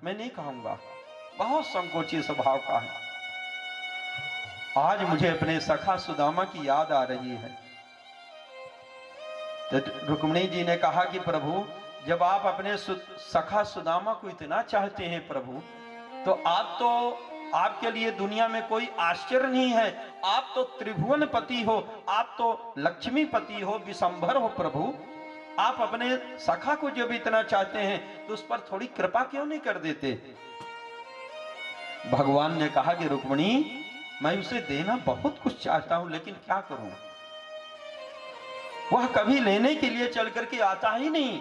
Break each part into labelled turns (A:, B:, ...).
A: मैं नहीं खाऊंगा, बहुत संकोची स्वभाव का है। आज मुझे अपने सखा सुदामा की याद आ रही है। तो रुक्मिणी जी ने कहा कि प्रभु, जब आप अपने सखा सुदामा को इतना चाहते हैं प्रभु, तो आप तो, आपके लिए दुनिया में कोई आश्चर्य नहीं है, आप तो त्रिभुवन पति हो, आप तो लक्ष्मी पति हो, विशंभर हो प्रभु। आप अपने सखा को जब इतना चाहते हैं तो उस पर थोड़ी कृपा क्यों नहीं कर देते? भगवान ने कहा कि रुक्मिणी, मैं उसे देना बहुत कुछ चाहता हूं, लेकिन क्या करूं, वह कभी लेने के लिए चल करके आता ही नहीं।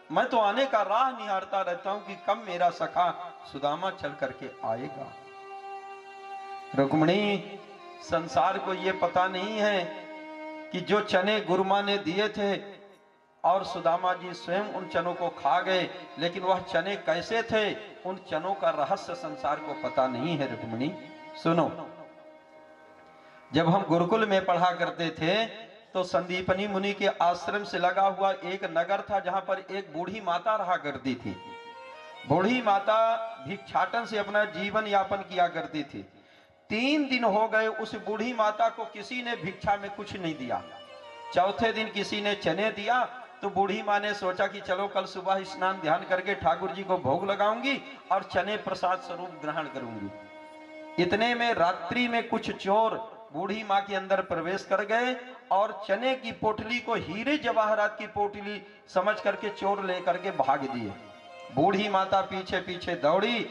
A: मैं तो आने का राह निहारता रहता हूं कि कब मेरा सखा सुदामा चल करके आएगा। रुक्मिणी, संसार को यह पता नहीं है कि जो चने गुरुमा ने दिए थे और सुदामा जी स्वयं उन चनों को खा गए, लेकिन वह चने कैसे थे, उन चनों का रहस्य संसार को पता नहीं है। रुक्मिणी सुनो, जब हम गुरुकुल में पढ़ा करते थे तो संदीपनी मुनि के आश्रम से लगा हुआ एक नगर था, जहां पर एक बूढ़ी माता रहा करती थी। बूढ़ी माता भिक्षाटन से अपना जीवन यापन किया करती थी। 3 दिन हो गए उस बूढ़ी माता को किसी ने भिक्षा में कुछ नहीं दिया। चौथे दिन किसी ने चने दिया तो बूढ़ी माँ ने सोचा कि चलो कल सुबह स्नान ध्यान करके ठाकुर जी को भोग लगाऊंगी और चने प्रसाद स्वरूप ग्रहण करूंगी। इतने में रात्रि में कुछ चोर बूढ़ी माँ के अंदर प्रवेश कर गए और चने की पोटली को हीरे जवाहरात की पोटली समझ करके चोर लेकर के भाग दिए। बूढ़ी माता पीछे पीछे दौड़ी।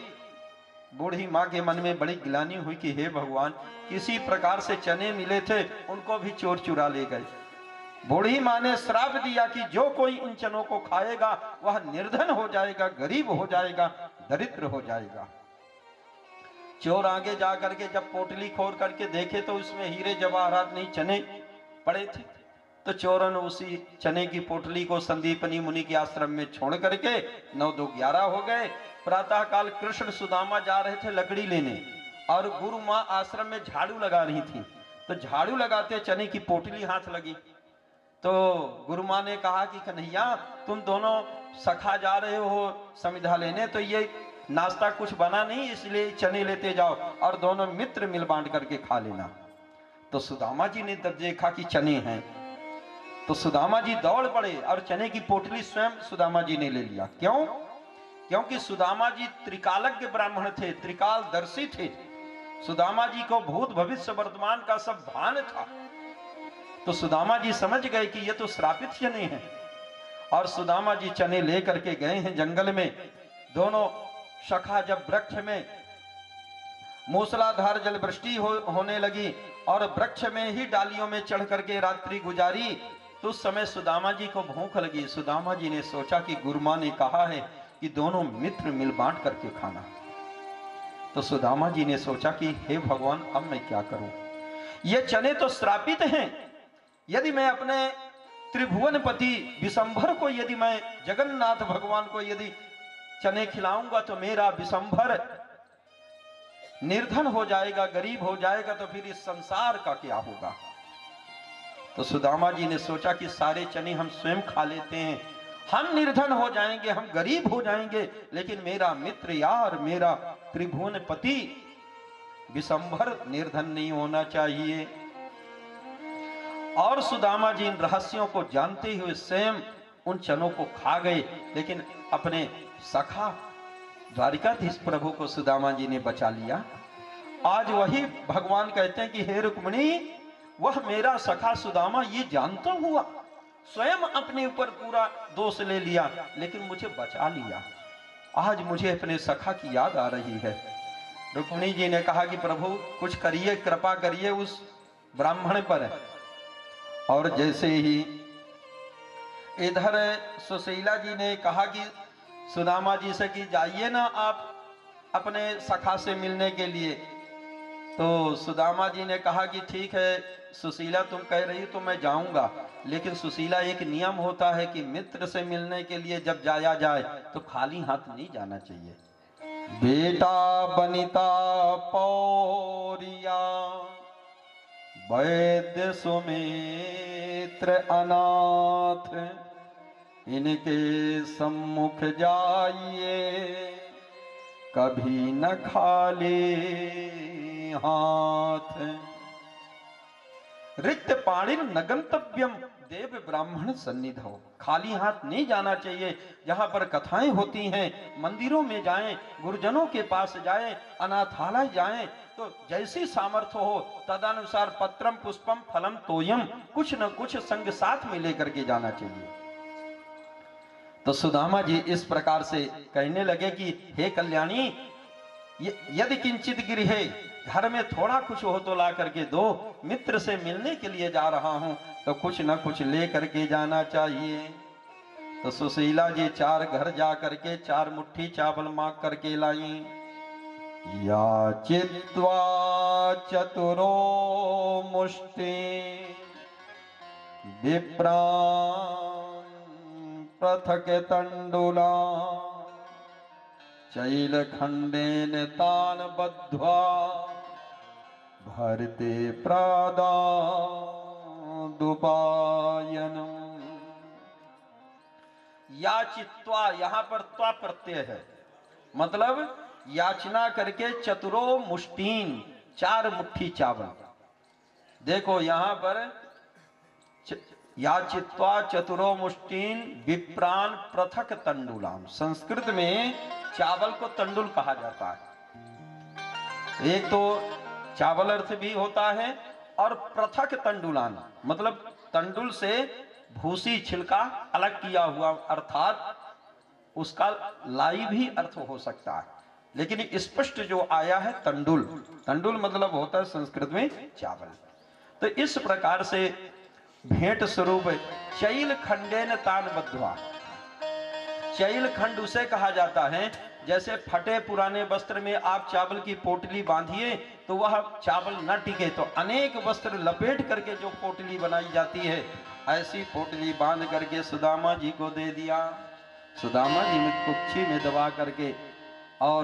A: बूढ़ी माँ के मन में बड़ी गिलानी हुई कि हे भगवान, किसी प्रकार से चने मिले थे उनको भी चोर चुरा ले गए। बूढ़ी माँ ने श्राप दिया कि जो कोई इन चनों को खाएगा वह निर्धन हो जाएगा, गरीब हो जाएगा, दरिद्र हो जाएगा। चोर आगे जा करके जब पोटली खोल करके देखे तो उसमें हीरे जवाहरात नहीं, चने पड़े थे। तो चोरों ने उसी चने की पोटली को संदीपनी मुनि के आश्रम में छोड़ करके 9 2 11 हो गए। प्रातः काल कृष्ण सुदामा जा रहे थे लकड़ी लेने और गुरु माँ आश्रम में झाड़ू लगा रही थी। तो झाड़ू लगाते चने की पोटली हाथ लगी। तो गुरु माँ ने कहा कि कन्हैया, तुम दोनों सखा जा रहे हो समिधा लेने, तो ये नाश्ता कुछ बना नहीं, इसलिए चने लेते जाओ और दोनों मित्र मिल बांट करके खा लेना। तो सुदामा जी ने जब देखा कि चने हैं तो सुदामा जी दौड़ पड़े और चने की पोटली स्वयं सुदामा जी ने ले लिया। क्यों? क्योंकि सुदामा जी त्रिकालज्ञ ब्राह्मण थे, त्रिकालदर्शी थे। सुदामा जी को भूत भविष्य वर्तमान का सब भान था। तो सुदामा जी समझ गए कि ये तो श्रापित चने हैं और सुदामा जी चने लेकर के गए हैं जंगल में। दोनों सखा जब वृक्ष में मूसलाधार जल वृष्टि होने लगी और वृक्ष में ही डालियों में चढ़ करके रात्रि गुजारी, तो उस समय सुदामा जी को भूख लगी। सुदामा जी ने सोचा कि गुरुमा ने कहा है कि दोनों मित्र मिल बांट करके खाना। तो सुदामा जी ने सोचा कि हे भगवान, अब मैं क्या करूं, ये चने तो श्रापित हैं। यदि मैं अपने त्रिभुवनपति विशंभर को, यदि मैं जगन्नाथ भगवान को यदि चने खिलाऊंगा तो मेरा विशंभर निर्धन हो जाएगा, गरीब हो जाएगा, तो फिर इस संसार का क्या होगा। तो सुदामा जी ने सोचा कि सारे चने हम स्वयं खा लेते हैं, हम निर्धन हो जाएंगे, हम गरीब हो जाएंगे, लेकिन मेरा मित्र यार, मेरा त्रिभुवनपति विशंभर निर्धन नहीं होना चाहिए। और सुदामा जी इन रहस्यों को जानते हुए स्वयं उन चनों को खा गए, लेकिन अपने सखा द्वारिकाधीश प्रभु को सुदामा जी ने बचा लिया। आज वही भगवान कहते हैं कि हे रुक्मिणी, वह मेरा सखा सुदामा ये जानता हुआ स्वयं अपने ऊपर पूरा दोष ले लिया, लेकिन मुझे बचा लिया। आज मुझे अपने सखा की याद आ रही है। रुक्मिणी जी ने कहा कि प्रभु कुछ करिए, कृपा करिए उस ब्राह्मण पर। और जैसे ही इधर सुशीला जी ने कहा कि सुदामा जी से कि जाइए ना आप अपने सखा से मिलने के लिए, तो सुदामा जी ने कहा कि ठीक है सुशीला, तुम कह रही हो तो मैं जाऊंगा, लेकिन सुशीला एक नियम होता है कि मित्र से मिलने के लिए जब जाया जाए तो खाली हाथ नहीं जाना चाहिए। बेटा बनिता पौरिया वैद्य सुमित्र अनाथ, इनके सम्मुख जाइए कभी न खाली हाथ। रिक्त पाणिर न गंतव्यम देव ब्राह्मण सन्निधौ। खाली हाथ नहीं जाना चाहिए। जहां पर कथाएं होती हैं, मंदिरों में जाएं, गुरुजनों के पास जाएं, अनाथालय जाएं, तो जैसी सामर्थ्य हो तदनुसार पत्रम पुष्पम फलम तोयम, कुछ न कुछ संग साथ में लेकर के जाना चाहिए। तो सुदामा जी इस प्रकार से कहने लगे कि हे कल्याणी, यदि किंचित गृहे, घर में थोड़ा कुछ हो तो ला करके दो। मित्र से मिलने के लिए जा रहा हूं तो कुछ न कुछ ले करके जाना चाहिए। तो सुशीला जी 4 घर जा करके 4 मुट्ठी चावल मांग करके लाई। याचित्वा चतुरो मुष्टि विप्रान् पृथक तंडुला चैलखंडेन तान बद्ध्वा भरते प्रादादुपायनम्। याचित्वा, यहां पर त्वा प्रत्यय है, मतलब याचना करके चतुरो मुष्टीन, 4 मुट्ठी चावल। देखो यहां पर याचित्वा चतुरो मुष्टीन विप्रान पृथक तंडुलाम। संस्कृत में चावल को तंडुल कहा जाता है। एक तो चावल अर्थ भी होता है और पृथक तंडुलान मतलब तंडुल से भूसी छिलका अलग किया हुआ, अर्थात उसका लाई भी अर्थ हो सकता है, लेकिन स्पष्ट जो आया है तंडुल। तंडुल मतलब होता है संस्कृत में चावल। तो इस प्रकार से भेंट स्वरूप चैल खंडेन तान बद्ध्वा। चैल खंड उसे कहा जाता है जैसे फटे पुराने वस्त्र में आप चावल की पोटली बांधिए तो वह चावल न टिके, तो अनेक वस्त्र लपेट करके जो पोटली बनाई जाती है, ऐसी पोटली बांध करके सुदामा जी को दे दिया। सुदामा जी में कुक्षी में दबा करके और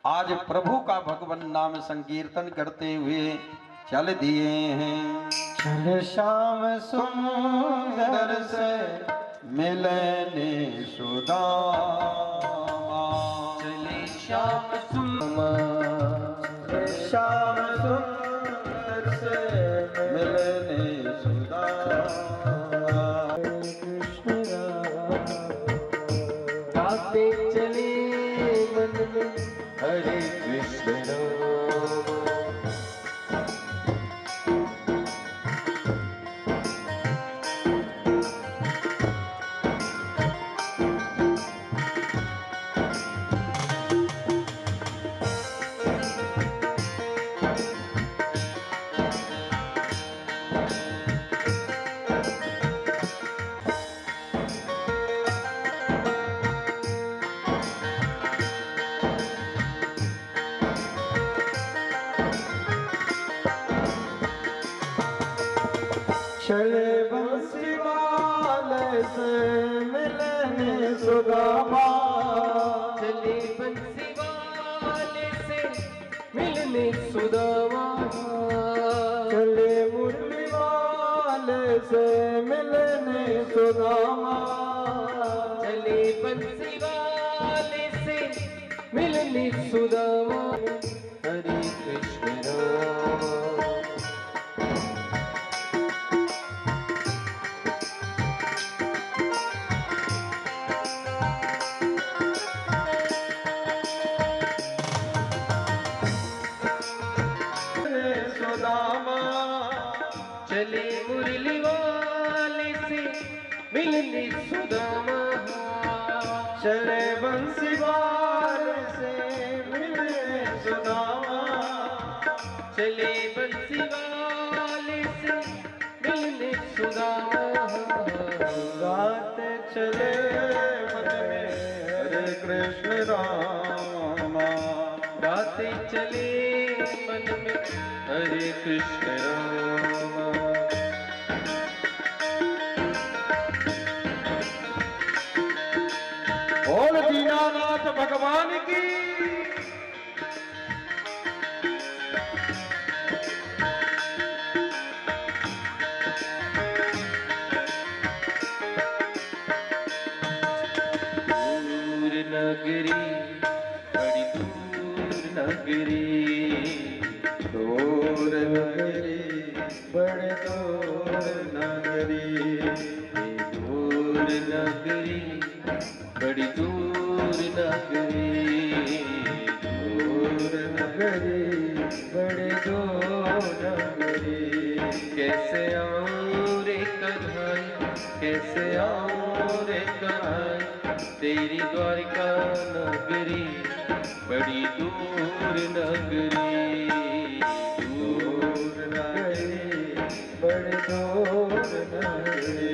A: आज प्रभु का भगवान नाम संकीर्तन करते हुए चल दिए हैं। चल श्याम सुंदर से मिलने सुदामा,
B: चले श्याम सुंदर,
A: श्याम सुंदर से मिलने सुदामा।
B: कृष्ण गाते चले मन में हरे कृष्ण राम।
A: चले बंसी वाले से मिलने सुदामा,
B: चले बंसी वाले से मिलने सुदामा,
A: चले मुरली वाले से मिलने सुदामा,
B: चले बंसी वाले से मिलने सुदामा। हरे कृष्ण राम।
A: सुदामा,
B: चले मुरली वाले से मिलने सुदामा,
A: चले बंसी वाले से मिलने सुदामा,
B: चले बंसी वाले से मिलने सुदामा।
A: गाते चले मन में हरे कृष्ण रामा,
B: गाते चले मन में हरे कृष्ण राम।
A: बोल दीनानाथ भगवान की।
B: दूर नगरी नगरी,
A: दूर नगरी बड़े दूर नगरी,
B: दूर नगरी, बड़ी दूर नगरी,
A: दूर नगरी बड़े दूर नगरी।
B: कैसे आऊं रे कन्हैया, कैसे आऊं रे कन्हैया, तेरी द्वारिका नगरी, बड़ी दूर नगरी,
A: दूर नगरी बड़े दूर नगरी।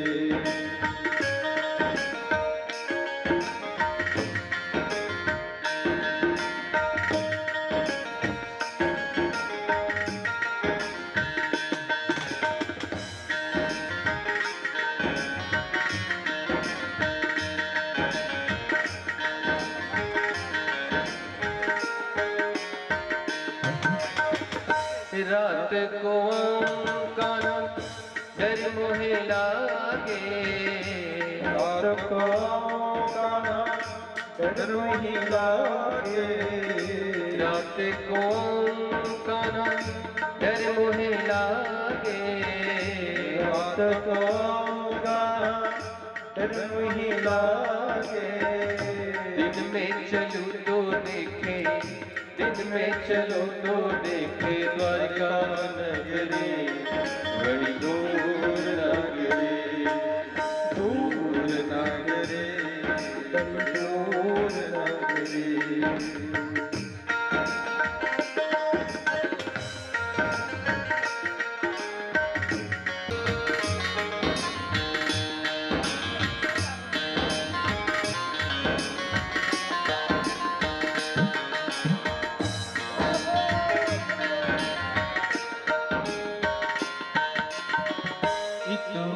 B: रात को काना डर मोहे लागे,
A: रात को काना डर मोहे लागे,
B: रात को काना डर मोहे लागे,
A: रात को काना डर मोहे लागे।
B: दिन में चलूं तो देखे, दिन में चलो तो देखे द्वारका नगरी, बड़ी दूर नगरी,
A: दूर नगरी बड़ी दूर नगरी।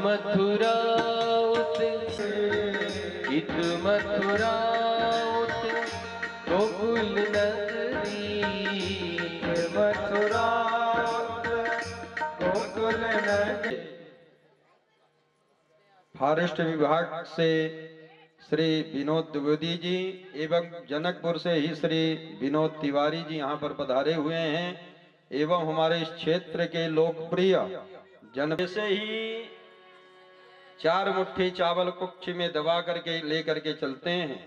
B: मथुरा इत मथुरा गोकुल नगरी,
A: मथुरा गोकुल नगरी। फॉरेस्ट विभाग से श्री विनोद द्विवेदी जी एवं जनकपुर से ही श्री विनोद तिवारी जी यहाँ पर पधारे हुए हैं एवं हमारे इस क्षेत्र के लोकप्रिय जन से ही 4 मुट्ठी चावल कुक्षी में दबा करके लेकर के चलते हैं।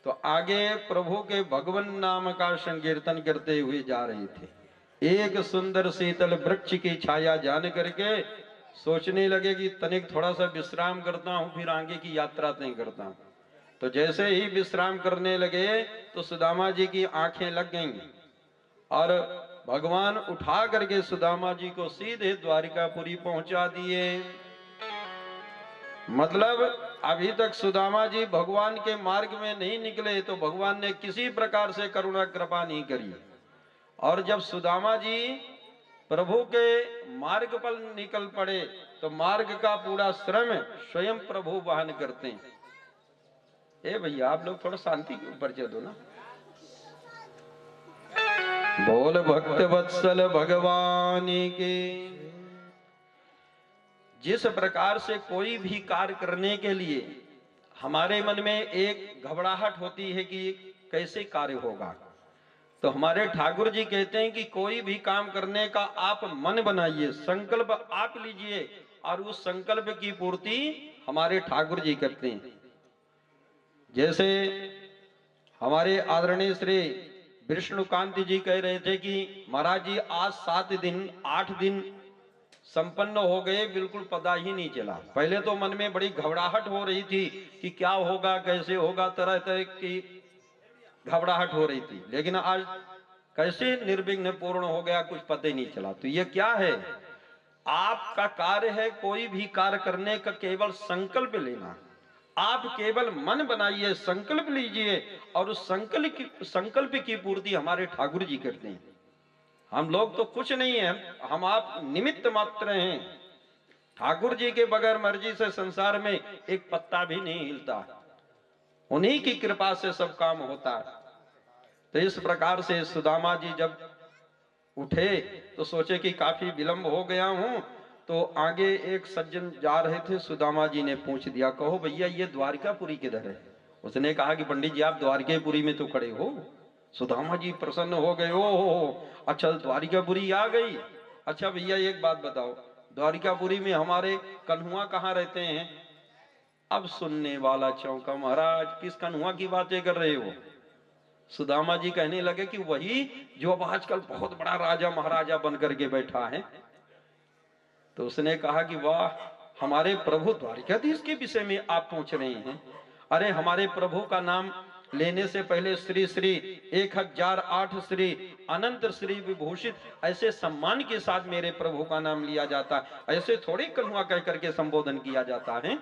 A: तो आगे प्रभु के भगवन नाम का संकीर्तन करते हुए जा रहे थे। एक सुंदर शीतल वृक्ष की छाया जान करके सोचने लगे कि तनिक थोड़ा सा विश्राम करता हूं, फिर आगे की यात्रा तय करता हूं। तो जैसे ही विश्राम करने लगे तो सुदामा जी की आंखें लग गईं और भगवान उठा करके सुदामा जी को सीधे द्वारिकापुरी पहुंचा दिए। मतलब अभी तक सुदामा जी भगवान के मार्ग में नहीं निकले तो भगवान ने किसी प्रकार से करुणा कृपा नहीं करी, और जब सुदामा जी प्रभु के मार्ग पर निकल पड़े तो मार्ग का पूरा श्रम स्वयं प्रभु वहन करते हैं। ए भैया आप लोग थोड़ा शांति के ऊपर चल दो ना। बोल भक्त वत्सल भगवान की। जिस प्रकार से कोई भी कार्य करने के लिए हमारे मन में एक घबराहट होती है कि कैसे कार्य होगा, तो हमारे ठाकुर जी कहते हैं कि कोई भी काम करने का आप मन बनाइए, संकल्प आप लीजिए और उस संकल्प की पूर्ति हमारे ठाकुर जी करते हैं। जैसे हमारे आदरणीय श्री विष्णुकांत जी कह रहे थे कि महाराज जी आज 7 दिन 8 दिन संपन्न हो गए, बिल्कुल पता ही नहीं चला। पहले तो मन में बड़ी घबराहट हो रही थी कि क्या होगा कैसे होगा, तरह तरह की घबराहट हो रही थी, लेकिन आज कैसे निर्विघ्न पूर्ण हो गया कुछ पता ही नहीं चला। तो ये क्या है, आपका कार्य है कोई भी कार्य करने का केवल संकल्प लेना। आप केवल मन बनाइए, संकल्प लीजिए और उस संकल्प की पूर्ति हमारे ठाकुर जी करते हैं। हम लोग तो कुछ नहीं है, हम आप निमित्त मात्र हैं। ठाकुर जी के बगैर मर्जी से संसार में एक पत्ता भी नहीं हिलता, उन्हीं की कृपा से सब काम होता है। तो इस प्रकार से सुदामा जी जब उठे तो सोचे कि काफी विलंब हो गया हूं, तो आगे एक सज्जन जा रहे थे, सुदामा जी ने पूछ दिया, कहो भैया ये द्वारिकापुरी किधर है? उसने कहा कि पंडित जी आप द्वारकापुरी में तो खड़े हो, सुदामा जी प्रसन्न हो गए। ओ अच्छा, द्वारिकापुरी आ गई। अच्छा भैया एक बात बताओ, द्वारिकापुरी में हमारे कन्हुआ कहाँ रहते हैं? अब सुनने वाला चौंका, महाराज किस कन्हुआ की बातें कर रहे हो? सुदामा जी कहने लगे कि वही जो अब आजकल बहुत बड़ा राजा महाराजा बन करके बैठा है। तो उसने कहा कि वाह, हमारे प्रभु द्वारिकाधीश के विषय में आप पूछ रहे हैं? अरे हमारे प्रभु का नाम लेने से पहले श्री श्री 1008 श्री अनंत श्री विभूषित ऐसे सम्मान के साथ मेरे प्रभु का नाम लिया जाता है, ऐसे थोड़े कन्हुआ कह करके संबोधन किया जाता है।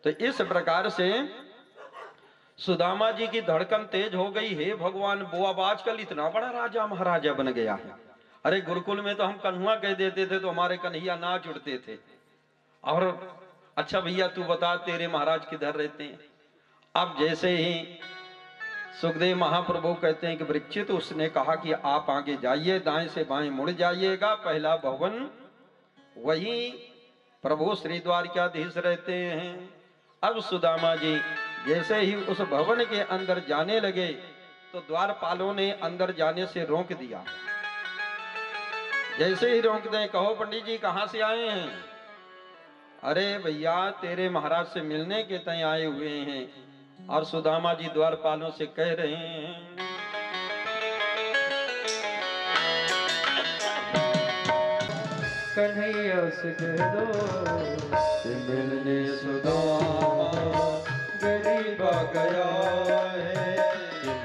A: तो इस प्रकार से सुदामा जी की धड़कन तेज हो गई। हे भगवान, वो अब आजकल इतना बड़ा राजा महाराजा बन गया है। अरे गुरुकुल में तो हम कन्हुआ कह देते थे तो हमारे कन्हैया नाच उठते थे। और अच्छा भैया तू बता, तेरे महाराज किधर रहते हैं? अब जैसे ही सुखदेव महाप्रभु कहते हैं कि वृक्षित, उसने कहा कि आप आगे जाइए, दाएं से बाएं मुड़ जाइएगा, पहला भवन वही प्रभु श्री द्वारिकाधीश रहते हैं। अब सुदामा जी जैसे ही उस भवन के अंदर जाने लगे तो द्वारपालों ने अंदर जाने से रोक दिया। जैसे ही रोक दें, कहो पंडित जी कहां से आए हैं? अरे भैया तेरे महाराज से मिलने के तय आए हुए हैं। और सुदामा जी द्वारपालों से कह रहे हैं,
B: कन्हैया से कह दो
A: मिलने सुदामा गरीबा गया है,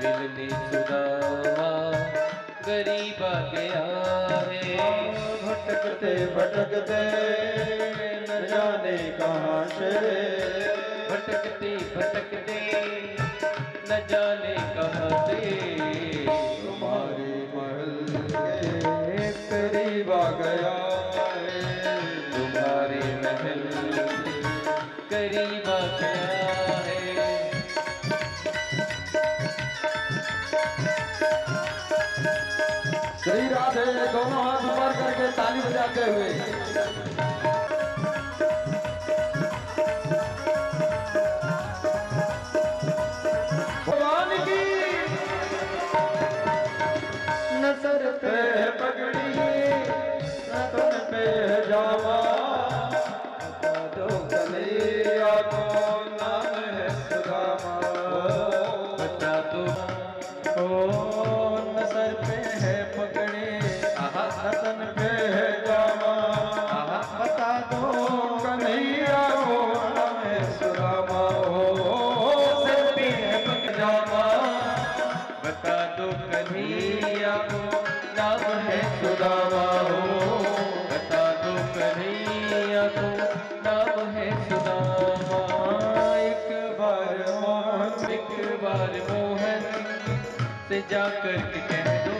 B: मिलने सुदामा गरीबा गया है।
A: भटकते भटकते न जाने कहां से,
B: भटकते भटकते न जाने कहां से,
A: तुम्हारे महल के करीब आ गया है,
B: तुम्हारे महल करीब आ गया है।
A: श्री राधे दोनों हाथ ऊपर करके ताली बजाते हुए भगवान की न सर पे पगड़ी न तन पे जावा, दो कन्हैया को नाम है सुदामा,
B: बता दो
A: न सर पे है पगड़ी न तन पे है जावा, बता दो कन्हैया को नाम है सुदामा, सर पे है पगजामा,
B: बता दो कन्हैया को नाम है सुदामा हो, बता दो कन्हैया को नाम है सुदामा।
A: एक बार
B: मोहन से जाकर के कह दो,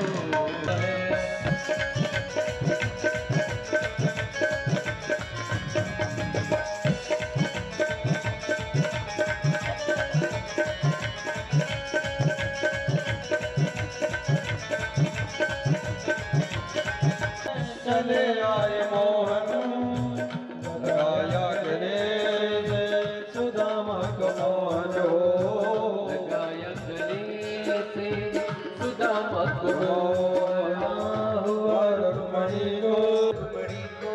A: चले आए मोहन लगाया गले सुदामा को मोहन हो,
B: लगाया गले से सुदामा को
A: हुआ रुक्मणी को,
B: रुक्मणी को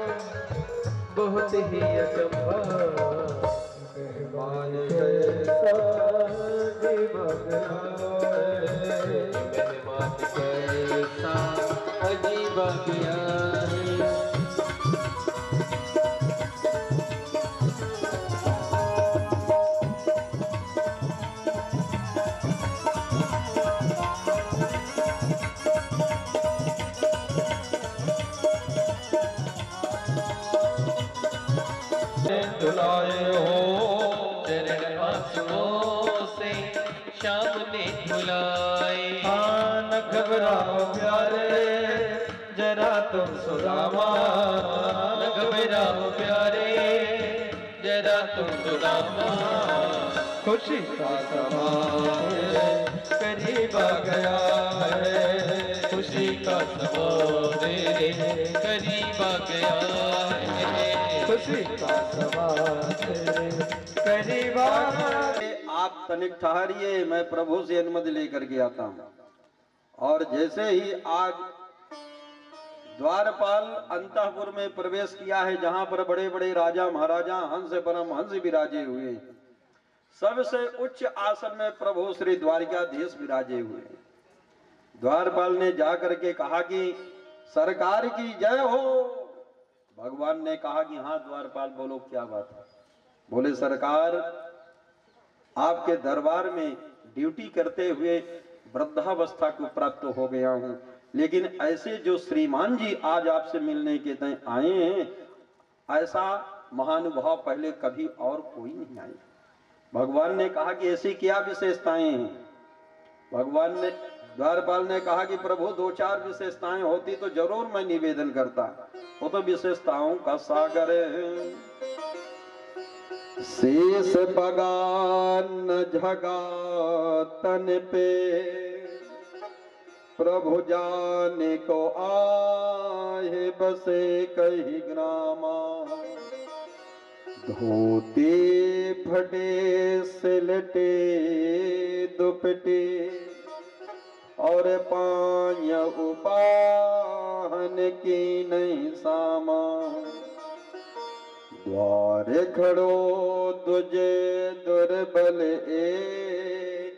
B: बहुत ही अचंभा,
A: मान गए सारे
B: मेहमान कैसा अजीब गया है।
A: दुलाए हो
B: चरण आंसुओं से शाम ने धुलाए,
A: न घबराओ प्यारे जरा तुम सुदामा,
B: न घबराओ प्यारे जरा तुम सुदामा,
A: खुशी का समा करीब आ गया है,
B: खुशी का समा तेरे करीब आ गया है,
A: खुशी का समा करीब आ गया। आप तनिक ठहरिए, मैं प्रभु से अनुमति लेकर के आता हूँ। और जैसे ही आज द्वारपाल अंतःपुर में प्रवेश किया है, जहां पर बड़े बड़े राजा महाराजा हंस परमहंस विराजे हुए, सबसे उच्च आसन में प्रभु श्री द्वारिकाधीश विराजे हुए। द्वारपाल ने जाकर के कहा कि सरकार की जय हो। भगवान ने कहा कि हाँ द्वारपाल, बोलो क्या बात है। बोले सरकार, आपके दरबार में ड्यूटी करते हुए वृद्धावस्था को प्राप्त हो गया हूं, लेकिन ऐसे जो श्रीमान जी आज आपसे मिलने के तय आए हैं, ऐसा महानुभाव पहले कभी और कोई नहीं आए। भगवान ने कहा कि ऐसी क्या विशेषताएं हैं। भगवान ने, द्वारपाल ने कहा कि प्रभु दो चार विशेषताएं होती तो जरूर मैं निवेदन करता, वो तो विशेषताओं का सागर है। शेष बगान झगा तन पे, प्रभु जाने को आए बसे कही ग्रामा। धोते फटे सिलटे दुपटे, और पाय उपाहन की नहीं सामा। द्वार खड़ो तुझे दुर्बल एक,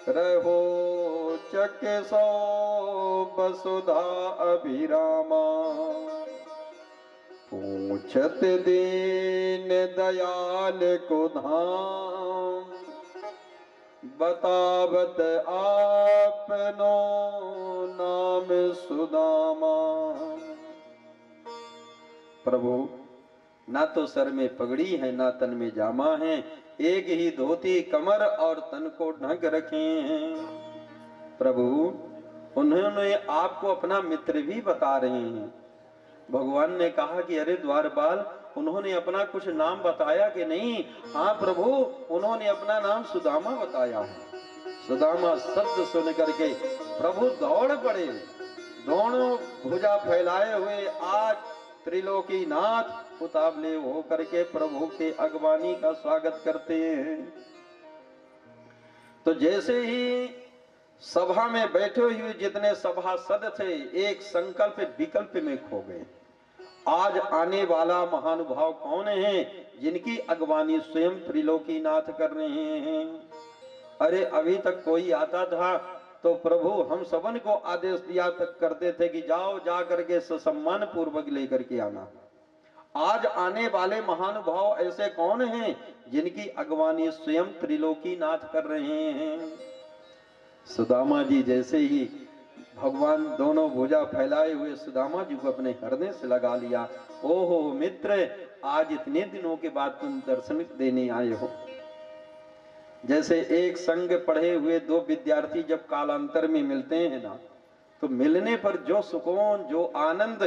A: रहो चक सो वसुधा अभिरामा। पूछत दीन दयाल को धाम, बतावत आपनो नाम सुदामा। प्रभु, ना तो सर में पगड़ी है, ना तन में जामा है, एक ही धोती कमर और तन को ढक रखे हैं। प्रभु, उन्होंने आपको अपना मित्र भी बता रहे हैं। भगवान ने कहा कि अरे द्वारपाल, उन्होंने अपना कुछ नाम बताया कि नहीं? हाँ प्रभु, उन्होंने अपना नाम सुदामा बताया है। सुदामा शब्द सुन करके प्रभु दौड़ पड़े, दोनों भुजा फैलाए हुए आज त्रिलोकीनाथ उतावले हो करके प्रभु के अगवानी का स्वागत करते हैं। तो जैसे ही सभा में बैठे हुए जितने सभासद थे, एक संकल्प विकल्प में खो गए। आज आने वाला महानुभाव कौन है, जिनकी अगवानी स्वयं त्रिलोकीनाथ कर रहे हैं। अरे अभी तक कोई आता था तो प्रभु हम सबन को आदेश दिया तक करते थे कि जाओ, जा करके सम्मान पूर्वक लेकर के आना। आज आने वाले महानुभाव ऐसे कौन हैं, जिनकी अगवानी स्वयं त्रिलोकीनाथ कर रहे हैं। सुदामा जी जैसे ही भगवान दोनों भुजा फैलाए हुए सुदामा जी को अपने हृदय से लगा लिया। ओहो मित्र, आज इतने दिनों के बाद तुम दर्शन देने आए हो। जैसे एक संग पढ़े हुए दो विद्यार्थी जब कालांतर में मिलते हैं ना, तो मिलने पर जो सुकून, जो आनंद,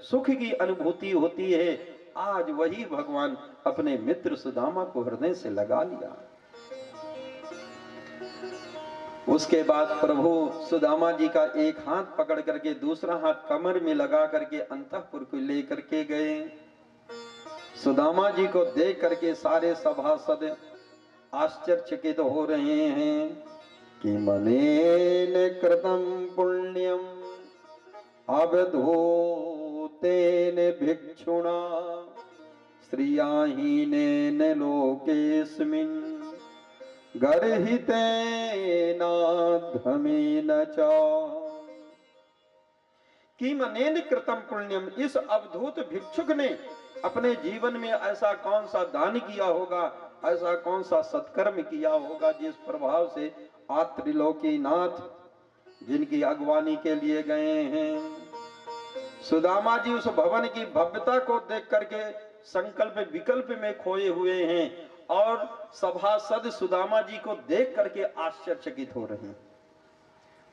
A: सुख की अनुभूति होती है, आज वही भगवान अपने मित्र सुदामा को हृदय से लगा लिया। उसके बाद प्रभु सुदामा जी का एक हाथ पकड़ करके दूसरा हाथ कमर में लगा करके अंतःपुर को लेकर के गए। सुदामा जी को देख करके सारे सभासद आश्चर्यचकित हो रहे हैं कि मनेन कृतं पुण्यम अवधूतेन भिक्षुणा श्रियाहीनेन लोकेस्मिन् गर्हितेनाधमेन च। किमनेन कृतं पुण्यम, इस अवधूत भिक्षुक ने अपने जीवन में ऐसा कौन सा दान किया होगा, ऐसा कौन सा सत्कर्म किया होगा, जिस प्रभाव से आज त्रिलोकीनाथ जिनकी अगवानी के लिए गए हैं। सुदामा जी उस भवन की भव्यता को देख करके संकल्प विकल्प में खोए हुए हैं और सभासद सुदामा जी को देख करके आश्चर्यचकित हो रहे हैं।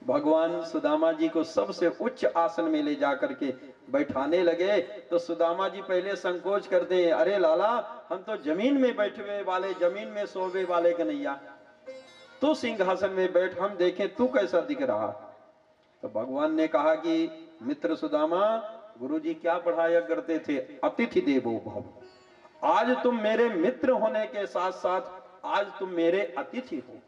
A: भगवान सुदामा जी को सबसे उच्च आसन में ले जाकर के बैठाने लगे तो सुदामा जी पहले संकोच करते हैं, अरे लाला, हम तो जमीन में बैठे वाले, जमीन में सोवे वाले कन्हैया, तू सिंहासन में बैठ, हम देखें तू कैसा दिख रहा। तो भगवान ने कहा कि मित्र सुदामा, गुरुजी क्या पढ़ाया करते थे, अतिथि देवो भव। आज तुम मेरे मित्र होने के साथ साथ आज तुम मेरे अतिथि हो।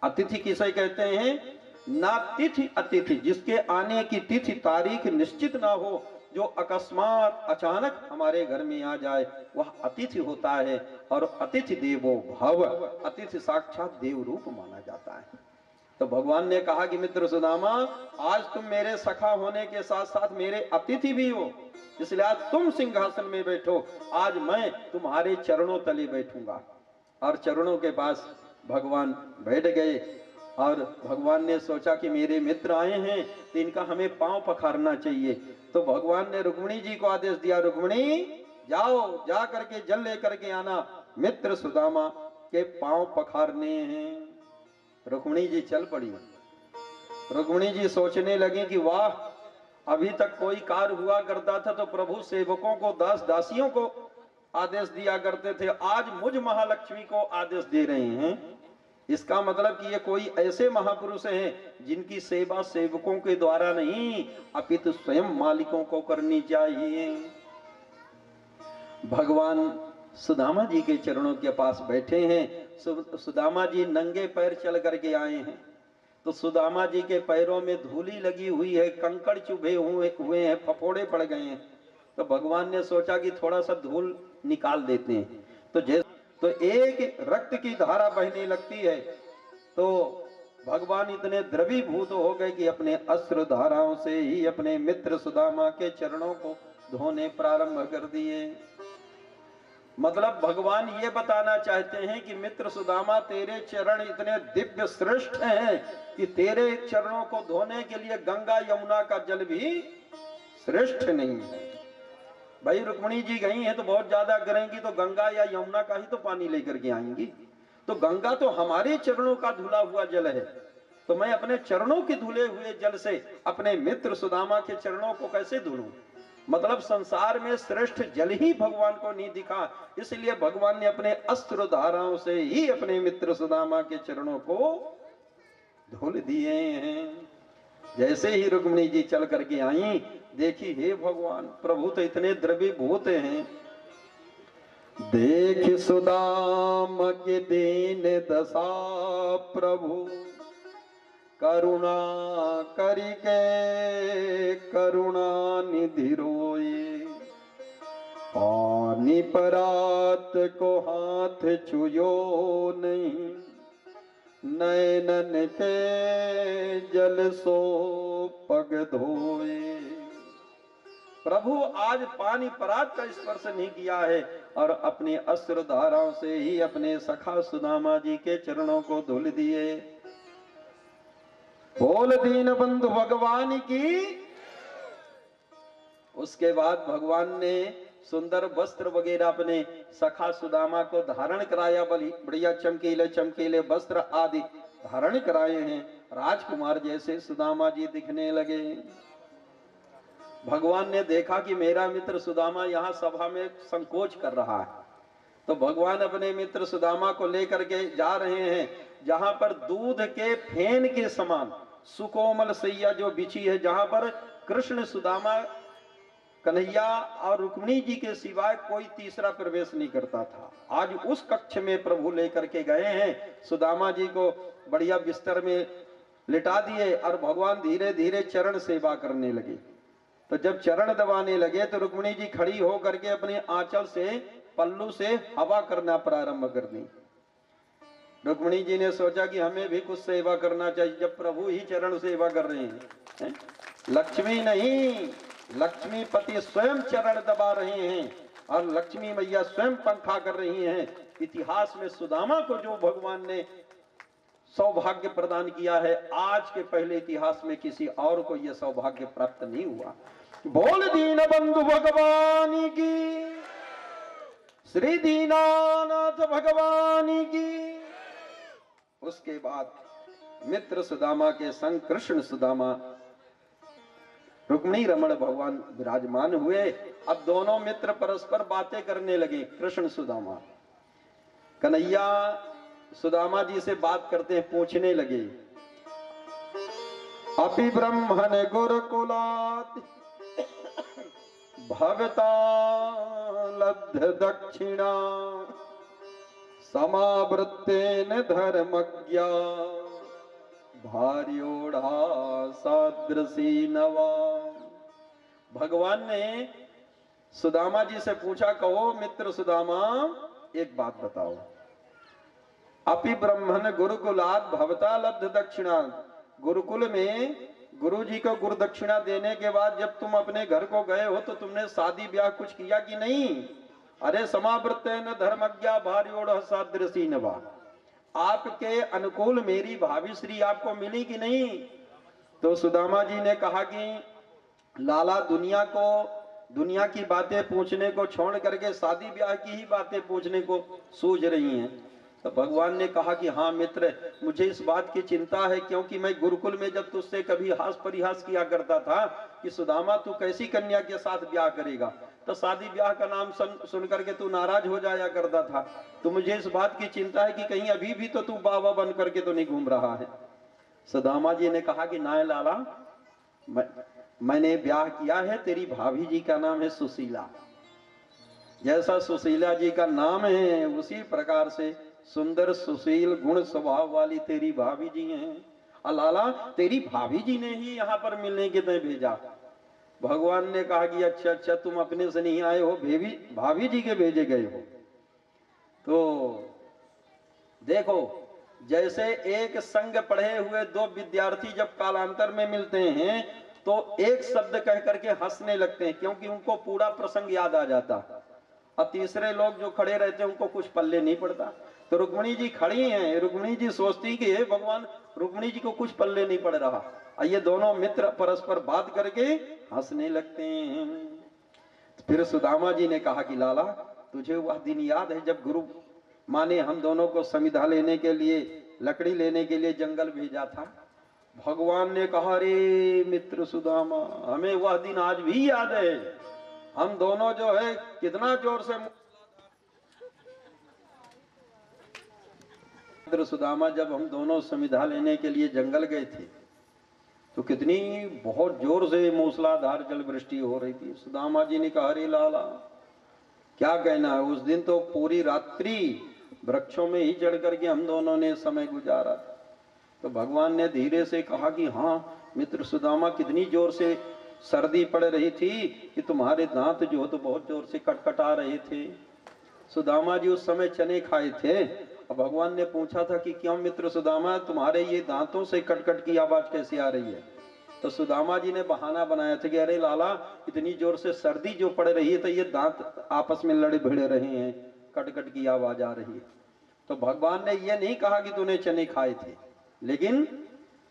A: अतिथि किसे कहते हैं? ना तिथि अतिथि, जिसके आने की तिथि तारीख निश्चित ना हो, जो अकस्मात अचानक हमारे घर में आ जाए, वह अतिथि होता है। और अतिथि देवो भव, अतिथि साक्षात देव रूप माना जाता है। तो भगवान ने कहा कि मित्र सुदामा, आज तुम मेरे सखा होने के साथ साथ मेरे अतिथि भी हो, इसलिए आज तुम सिंहासन में बैठो, आज मैं तुम्हारे चरणों तले बैठूंगा। और चरणों के पास भगवान बैठ गए। और भगवान ने सोचा कि मेरे मित्र आए हैं तो इनका हमें पांव पखारना चाहिए। तो भगवान ने रुक्मिणी जी को आदेश दिया, रुक्मिणी जाओ, जा करके जल लेकर के आना, मित्र सुदामा के पांव पखारने हैं। रुक्मिणी जी चल पड़ी। रुक्मिणी जी सोचने लगी कि वाह, अभी तक कोई कार्य हुआ करता था तो प्रभु सेवकों को, दास दासियों को आदेश दिया करते थे, आज मुझ महालक्ष्मी को आदेश दे रहे हैं। इसका मतलब कि ये कोई ऐसे महापुरुष हैं जिनकी सेवा सेवकों के द्वारा नहीं अपितु स्वयं मालिकों को करनी चाहिए। भगवान सुदामा जी के चरणों के पास बैठे हैं। सुदामा जी नंगे पैर चल करके आए हैं। तो सुदामा जी के पैरों में धूली लगी हुई है, कंकड़ चुभे हुए हैं, फफोड़े पड़ गए हैं। तो भगवान ने सोचा कि थोड़ा सा धूल निकाल देते हैं। तो एक रक्त की धारा बहने लगती है। तो भगवान इतने द्रवीभूत हो गए कि अपने अश्रु धाराओं से ही अपने मित्र सुदामा के चरणों को धोने प्रारंभ कर दिए। मतलब भगवान ये बताना चाहते हैं कि मित्र सुदामा, तेरे चरण इतने दिव्य श्रेष्ठ हैं कि तेरे चरणों को धोने के लिए गंगा यमुना का जल भी श्रेष्ठ नहीं है। भाई रुक्मिणी जी गई हैं तो बहुत ज्यादा करेंगी तो गंगा या यमुना का ही तो पानी लेकर के आएंगी। तो गंगा तो हमारे चरणों का धुला हुआ जल है, तो मैं अपने चरणों के धुले हुए जल से अपने मित्र सुदामा के चरणों को कैसे धुलूं? मतलब संसार में श्रेष्ठ जल ही भगवान को नहीं दिखा, इसलिए भगवान ने अपने अस्त्र धाराओं से ही अपने मित्र सुदामा के चरणों को धुल दिए हैं। जैसे ही रुक्मिणी जी चल करके आई, देखी हे भगवान, प्रभु तो इतने द्रवीभूत हैं। देख सुदाम के दीन दशा प्रभु, करुणा करिके करुणा निधि रोए। पानी परात को हाथ छुयो नहीं, नैनन के जल सो पग धोए। प्रभु आज पानी परात का स्पर्श नहीं किया है और अपने अस्त्र धाराओं से ही अपने सखा सुदामा जी के चरणों को धुल दिए। बोल दीन बंधु भगवान की। उसके बाद भगवान ने सुंदर वस्त्र वगैरह अपने सखा सुदामा को धारण कराया, बढ़िया चमकीले चमकीले वस्त्र आदि धारण कराए हैं। राजकुमार जैसे सुदामा जी दिखने लगे। भगवान ने देखा कि मेरा मित्र सुदामा यहाँ सभा में संकोच कर रहा है, तो भगवान अपने मित्र सुदामा को लेकर के जा रहे हैं जहां पर दूध के फेन के समान सुकोमल सैया जो बिछी है, जहां पर कृष्ण, सुदामा, कन्हैया और रुक्मिणी जी के सिवाय कोई तीसरा प्रवेश नहीं करता था। आज उस कक्ष में प्रभु लेकर के गए हैं। सुदामा जी को बढ़िया बिस्तर में लिटा दिए और भगवान धीरे धीरे चरण सेवा करने लगे। तो जब चरण दबाने लगे तो रुक्मिणी जी खड़ी हो करके अपने आंचल से, पल्लू से हवा करना प्रारंभ कर दी। रुक्मिणी जी ने सोचा कि हमें भी कुछ सेवा करना चाहिए, जब प्रभु ही चरण सेवा कर रहे हैं। लक्ष्मी नहीं, लक्ष्मी पति स्वयं चरण दबा रहे हैं और लक्ष्मी मैया स्वयं पंखा कर रही हैं। इतिहास में सुदामा को जो भगवान ने सौभाग्य प्रदान किया है, आज के पहले इतिहास में किसी और को यह सौभाग्य प्राप्त नहीं हुआ। बोल दीन बंधु भगवान की, श्री दीनानाथ भगवान की। उसके बाद मित्र सुदामा के संग कृष्ण सुदामा, रुक्मिणी रमण भगवान विराजमान हुए। अब दोनों मित्र परस्पर बातें करने लगे। कृष्ण सुदामा, कन्हैया सुदामा जी से बात करते हैं, पूछने लगे, अपि ब्रह्मण गुरुकुलात् भवता लब्ध दक्षिणा, समावृत्तेन धर्मज्ञा भारी ओढ़ा सादृशी नवा। भगवान ने सुदामा जी से पूछा, कहो मित्र सुदामा, एक बात बताओ, अपि ब्रह्मण गुरुकुलात भवता लब्ध दक्षिणा। गुरुकुल में गुरु जी को गुरु दक्षिणा देने के बाद जब तुम अपने घर को गए हो तो तुमने शादी ब्याह कुछ किया कि नहीं? अरे समावृत्तेन धर्मज्ञा भार्योढ़ सादृशी नवा। आपके अनुकूल मेरी भाभी श्री आपको मिली कि नहीं? तो सुदामा जी ने कहा कि लाला, दुनिया की बातें पूछने को छोड़ करके शादी ब्याह की ही बातें पूछने को सूझ रही हैं। तो भगवान ने कहा कि हाँ मित्र, मुझे इस बात की चिंता है, क्योंकि मैं गुरुकुल में जब तुझसे कभी हास परिहास किया करता था कि सुदामा तू कैसी कन्या के साथ ब्याह करेगा, तो शादी ब्याह का नाम सुन करके तू नाराज हो जाया करता था। तो मुझे इस बात की चिंता है कि कहीं अभी भी तो तू बाबा बन करके तो नहीं घूम रहा है। सुदामा जी ने कहा कि ना लाला, मैंने ब्याह किया है, तेरी भाभी जी का नाम है सुशीला। जैसा सुशीला जी का नाम है उसी प्रकार से सुंदर सुशील गुण स्वभाव वाली तेरी भाभी जी हैं। लाला, तेरी भाभी जी ने ही यहाँ पर मिलने के लिए भेजा। भगवान ने कहा कि अच्छा अच्छा, तुम अपने से नहीं आए हो, भाभी जी के भेजे गए हो। तो देखो, जैसे एक संग पढ़े हुए दो विद्यार्थी जब कालांतर में मिलते हैं तो एक शब्द कह करके हंसने लगते हैं, क्योंकि उनको पूरा प्रसंग याद आ जाता। और तीसरे लोग जो खड़े रहते हैं उनको कुछ पल्ले नहीं पड़ता। तो रुक्मिणी जी खड़ी हैं, रुक्मिणी जी सोचती कि हे भगवान, रुक्मिणी जी को कुछ पल्ले नहीं पड़ रहा। और ये दोनों मित्र परस्पर बात करके हंसने लगते हैं। फिर सुदामा जी ने कहा कि लाला, तुझे वह दिन याद है जब गुरु माँ ने हम दोनों को समिधा लेने के लिए, लकड़ी लेने के लिए जंगल भेजा था? भगवान ने कहा, रे मित्र सुदामा, हमें वह दिन आज भी याद है। हम दोनों जो है कितना जोर से मित्र सुदामा, जब हम दोनों समिधा लेने के लिए जंगल गए थे तो कितनी बहुत जोर से मूसलाधार जल वृष्टि हो रही थी। सुदामा जी ने कहा, अरे लाला, क्या कहना है, उस दिन तो पूरी रात्रि वृक्षों में ही चढ़ करके हम दोनों ने समय गुजारा। तो भगवान ने धीरे से कहा कि हाँ मित्र सुदामा, कितनी जोर से सर्दी पड़ रही थी कि तुम्हारे दांत जो हो तो बहुत जोर से कटकटा रहे थे। सुदामा जी उस समय चने खाए थे। अब भगवान ने पूछा था कि क्यों मित्र सुदामा, तुम्हारे ये दांतों से कटकट की आवाज कैसे आ रही है? तो सुदामा जी ने बहाना बनाया था कि अरे लाला, इतनी जोर से सर्दी जो पड़ रही है तो ये दांत आपस में लड़े भिड़ रहे हैं, कटकट की आवाज आ रही है। तो भगवान ने ये नहीं कहा कि तूने चने खाए थे, लेकिन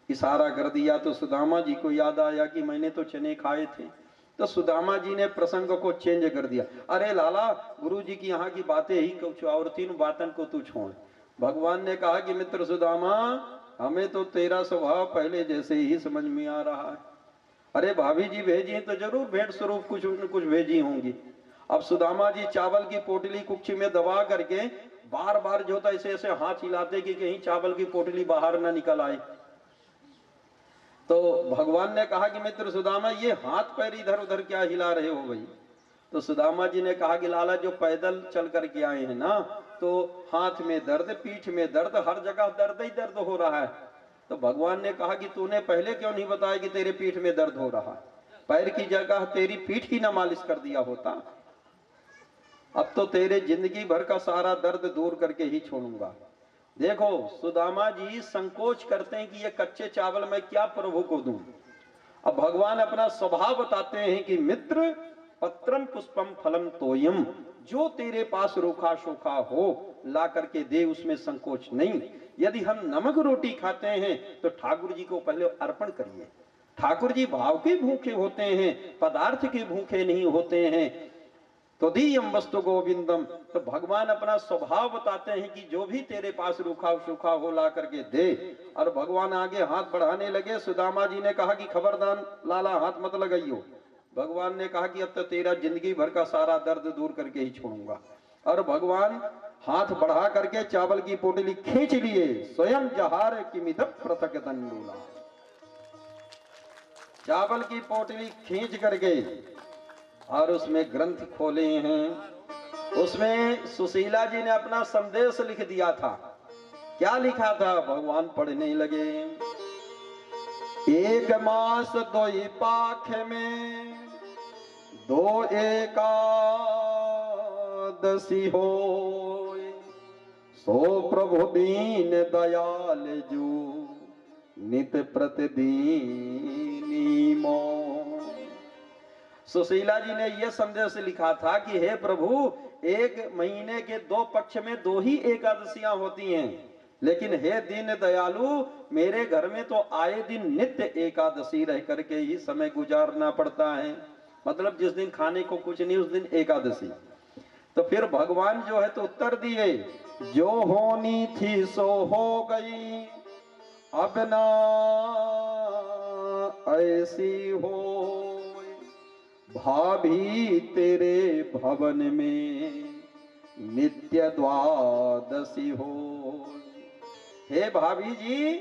A: इशारा कर दिया। तो सुदामा जी को याद आया कि मैंने तो चने खाए थे। तो सुदामा जी ने प्रसंग को चेंज कर दिया, अरे लाला, गुरु जी की यहाँ की बातें ही कुछ और, तीन बातन को तू छोड़। भगवान ने कहा कि मित्र सुदामा, हमें तो तेरा स्वभाव पहले जैसे ही समझ में आ रहा है। अरे भाभी जी भेजी तो जरूर भेंट स्वरूप कुछ न कुछ भेजी होंगी। अब सुदामा जी चावल की पोटली कुक्षी में दबा करके बार बार जो था ऐसे ऐसे हाथ हिलाते कि कहीं चावल की पोटली बाहर ना निकल आए। तो भगवान ने कहा कि मित्र सुदामा, ये हाथ पैर इधर उधर क्या हिला रहे हो भाई? तो सुदामा जी ने कहा कि लाला, जो पैदल चल करके आए हैं ना, तो हाथ में दर्द, पीठ में दर्द, हर जगह दर्द ही दर्द हो रहा है। तो भगवान ने कहा कि तूने पहले क्यों नहीं बताया कि तेरे पीठ में दर्द हो रहा? पैर की जगह तेरी पीठ की ना मालिश कर दिया होता। अब तो तेरे जिंदगी भर का सारा दर्द दूर करके ही छोड़ूंगा। देखो, सुदामा जी संकोच करते हैं कि ये कच्चे चावल मैं क्या प्रभु को दूं। अब भगवान अपना स्वभाव बताते हैं कि मित्र, पत्रम पुष्पम फलम तोयम, जो तेरे पास रूखा सूखा हो ला करके दे, उसमें संकोच नहीं। यदि हम नमक रोटी खाते हैं तो ठाकुर जी को पहले अर्पण करिए। ठाकुर जी भाव के भूखे होते हैं, पदार्थ के भूखे नहीं होते हैं। तो दीयम वस्तु गोविंदम, तो भगवान अपना स्वभाव बताते हैं कि जो भी तेरे पास रूखा सूखा हो ला करके दे। और भगवान आगे हाथ बढ़ाने लगे। सुदामा जी ने कहा कि खबरदार लाला, हाथ मत लगाइयो। भगवान ने कहा कि अब तो तेरा जिंदगी भर का सारा दर्द दूर करके ही छोड़ूंगा। और भगवान हाथ बढ़ा करके चावल की पोटली खींच लिए। स्वयं जहार किमित पृथक दंडूला, चावल की पोटली खींच करके और उसमें ग्रंथ खोले हैं। उसमें सुशीला जी ने अपना संदेश लिख दिया था। क्या लिखा था? भगवान पढ़ने लगे, एक मास दोई पाख में दो एकादशी हो, सो प्रभु दीन दयाल जो नित प्रतिदीनी मो। सुशीला जी ने यह संदेश लिखा था कि हे प्रभु, एक महीने के दो पक्ष में दो ही एकादशियां होती हैं, लेकिन हे दीन दयालु, मेरे घर में तो आए दिन नित्य एकादशी रह करके ही समय गुजारना पड़ता है। मतलब जिस दिन खाने को कुछ नहीं उस दिन एकादशी। तो फिर भगवान जो है तो उत्तर दिए, जो होनी थी सो हो गई, अब ना ऐसी हो, भाभी तेरे भवन में नित्य द्वादशी हो। हे भाभी जी,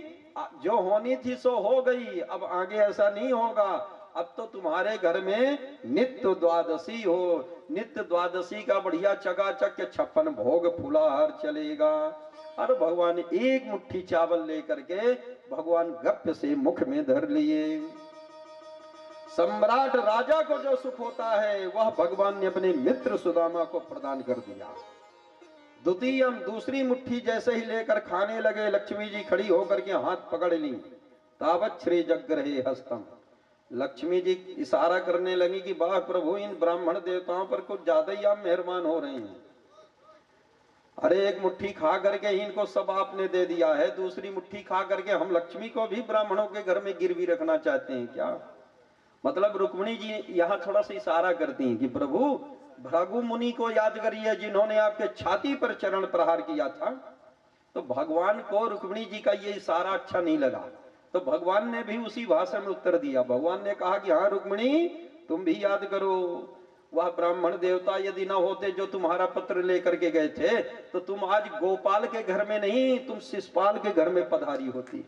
A: जो होनी थी सो हो गई, अब आगे ऐसा नहीं होगा। अब तो तुम्हारे घर में नित्य द्वादशी हो। नित्य द्वादशी का बढ़िया चकाचक 56 भोग फुलाहार चलेगा। और भगवान एक मुट्ठी चावल लेकर के भगवान गप्प से मुख में धर लिए। सम्राट राजा को जो सुख होता है वह भगवान ने अपने मित्र सुदामा को प्रदान कर दिया। द्वितीयम, दूसरी मुट्ठी जैसे ही लेकर खाने लगे, लक्ष्मी जी खड़ी होकर के हाथ पकड़ ली। तावत श्री जग्रहे हस्तम, लक्ष्मी जी इशारा करने लगी कि वाह प्रभु, इन ब्राह्मण देवताओं पर कुछ ज्यादा ही आप मेहरबान हो रहे हैं। अरे एक मुट्ठी खा करके इनको सब आपने दे दिया है, दूसरी मुट्ठी खा करके हम लक्ष्मी को भी ब्राह्मणों के घर में गिरवी रखना चाहते हैं क्या? मतलब रुक्मिणी जी यहाँ थोड़ा सा इशारा करती हैं कि प्रभु, भृगु मुनि को याद करिए जिन्होंने आपके छाती पर चरण प्रहार किया था। तो भगवान को रुक्मिणी जी का ये इशारा अच्छा नहीं लगा, तो भगवान ने भी उसी भाषा में उत्तर दिया। भगवान ने कहा कि हाँ रुक्मिणी, तुम भी याद करो, वह ब्राह्मण देवता यदि ना होते जो तुम्हारा पत्र लेकर के गए थे, तो तुम आज गोपाल के घर में नहीं, तुम शिषपाल के घर में पधारी होती।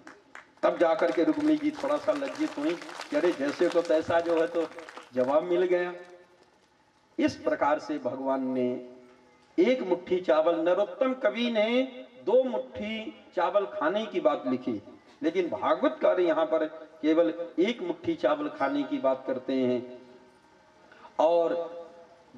A: तब जाकर के रुक्मिणी जी थोड़ा सा लज्जित हुई कि अरे जैसे को तैसा जो है तो जवाब मिल गया। इस प्रकार से भगवान ने एक मुट्ठी चावल, नरोत्तम कवि ने 2 मुट्ठी चावल खाने की बात लिखी, लेकिन भागवतकार यहाँ पर केवल 1 मुट्ठी चावल खाने की बात करते हैं। और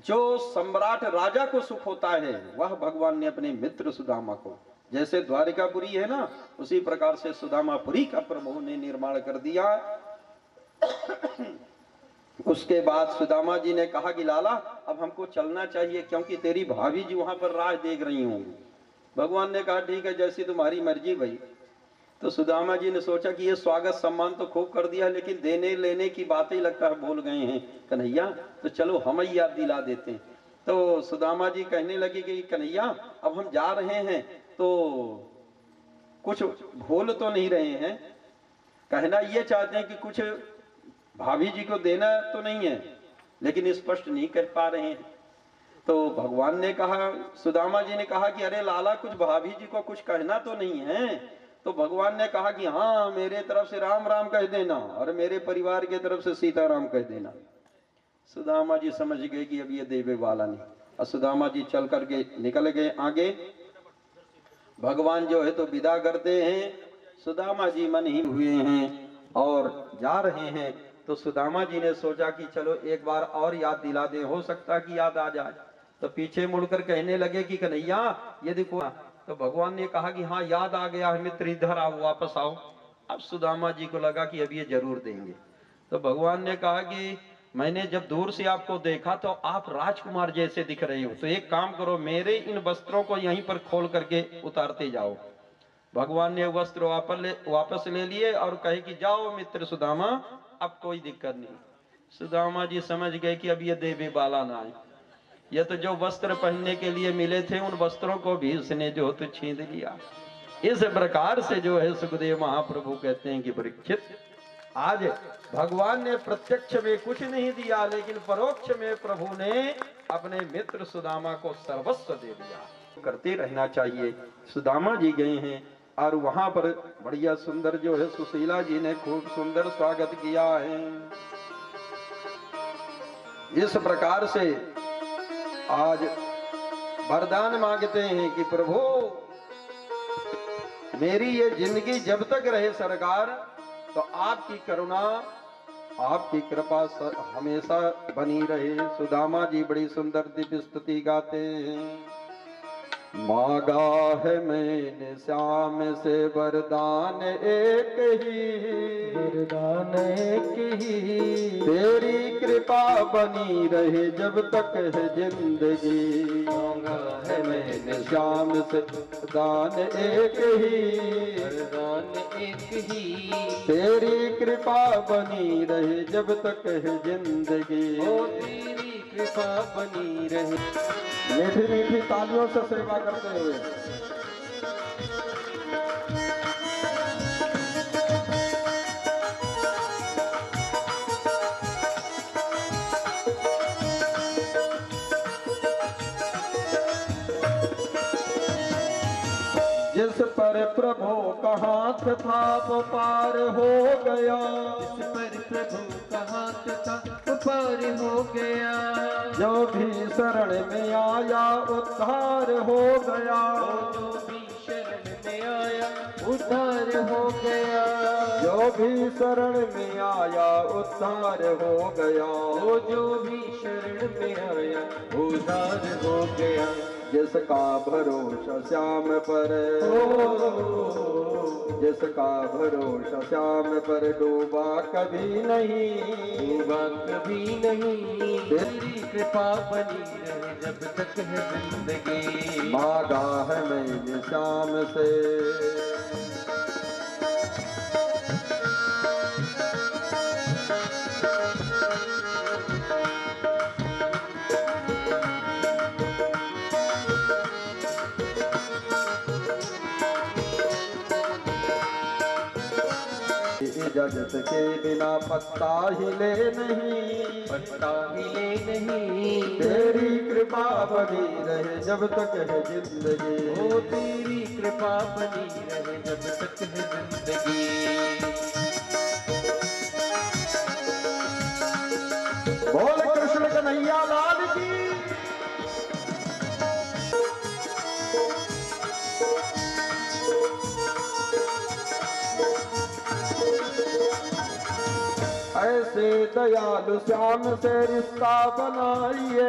A: जो सम्राट राजा को सुख होता है वह भगवान ने अपने मित्र सुदामा को, जैसे द्वारिकापुरी है ना, उसी प्रकार से सुदामापुरी का प्रभु ने निर्माण कर दिया। उसके बाद सुदामा जी ने कहा कि लाला, अब हमको चलना चाहिए क्योंकि तेरी भाभी जी वहां पर राह देख रही होंगी। भगवान ने कहा ठीक है, जैसी तुम्हारी मर्जी भाई। तो सुदामा जी ने सोचा कि ये स्वागत सम्मान तो खूब कर दिया, लेकिन देने लेने की बातें ही लगता है भूल गए हैं कन्हैया, तो चलो हम ही याद दिला देते हैं। तो सुदामा जी कहने लगे कि कन्हैया, अब हम जा रहे हैं तो कुछ भूल तो नहीं रहे हैं, कहना ये चाहते हैं कि कुछ भाभी जी को देना तो नहीं है, लेकिन स्पष्ट नहीं कर पा रहे हैं। तो भगवान ने कहा, सुदामा जी ने कहा कि अरे लाला, कुछ भाभी जी को कुछ कहना तो नहीं है। तो भगवान ने कहा कि हाँ, मेरे तरफ से राम राम कह देना और मेरे परिवार की तरफ से सीताराम कह देना। सुदामा जी समझ गए कि अब ये देवे वाला नहीं, और सुदामा जी चल करके निकल गए आगे। भगवान जो है तो विदा करते हैं, सुदामा जी मन ही हुए हैं और जा रहे हैं। तो सुदामा जी ने सोचा कि चलो एक बार और याद दिला दे, हो सकता कि याद आ जाए। तो पीछे मुड़कर कहने लगे कि कन्हैया ये देखो। तो भगवान ने कहा कि हाँ याद आ गया है मित्र, इधर आओ, वापस आओ। अब सुदामा जी को लगा कि अब ये जरूर देंगे। तो भगवान ने कहा कि मैंने जब दूर से आपको देखा तो आप राजकुमार जैसे दिख रहे हो, तो एक काम करो, मेरे इन वस्त्रों को यहीं पर खोल करके उतारते जाओ। भगवान ने वस्त्र वापस ले लिए और कहे कि जाओ मित्र सुदामा, अब कोई दिक्कत नहीं। सुदामा जी समझ गए कि अब ये देवी बाला ना आए, ये तो जो वस्त्र पहनने के लिए मिले थे उन वस्त्रों को भी उसने जो तो छीन लिया। इस प्रकार से जो है सुखदेव महाप्रभु कहते हैं कि परीक्षित, आज भगवान ने प्रत्यक्ष में कुछ नहीं दिया, लेकिन परोक्ष में प्रभु ने अपने मित्र सुदामा को सर्वस्व दे दिया। करते रहना चाहिए। सुदामा जी गए हैं और वहां पर बढ़िया सुंदर जो है सुशीला जी ने खूब सुंदर स्वागत किया है। इस प्रकार से आज वरदान मांगते हैं कि प्रभु मेरी ये जिंदगी जब तक रहे सरकार, तो आपकी करुणा, आपकी कृपा हमेशा बनी रहे। सुदामा जी बड़ी सुंदर दिव्य स्तुति गाते हैं। मांगा है मैंने श्याम से वरदान एक ही,
B: वरदान एक ही,
A: तेरी कृपा बनी रहे जब तक है जिंदगी।
B: मांगा है मैंने
A: श्याम से वरदान एक ही,
B: वरदान एक ही,
A: तेरी कृपा बनी रहे जब तक है जिंदगी।
B: ओ तेरी कृपा बनी रहे।
A: मीठी मीठी तालियों से सेवा करते हुए जिस पर प्रभु का हाथ था वो पार हो गया,
B: जिस पर प्रभु का हाथ था वो पार हो गया,
A: जो भी शरण में आया उद्धार हो गया,
B: जो भी शरण में आया उद्धार हो गया,
A: जो भी शरण में आया उद्धार हो गया,
B: वो जो भी शरण में आया उद्धार हो गया।
A: जिसका भरोसा श्याम पर, जिसका भरोसा श्याम पर डूबा कभी नहीं,
B: डूबा कभी नहीं, तेरी कृपा बनी रहे जब तक है जिंदगी।
A: मांगा है मैंने श्याम से, इजाजत के बिना पत्ता हिले नहीं,
B: पत्ता हिले नहीं,
A: तेरी कृपा बनी रहे जब तक है जिंदगी।
B: ओ तेरी कृपा बनी रहे जब तक है जिंदगी।
A: बोल कृष्ण कन्हैया लाल की। ऐसे दयालु श्याम से रिश्ता बनाइए,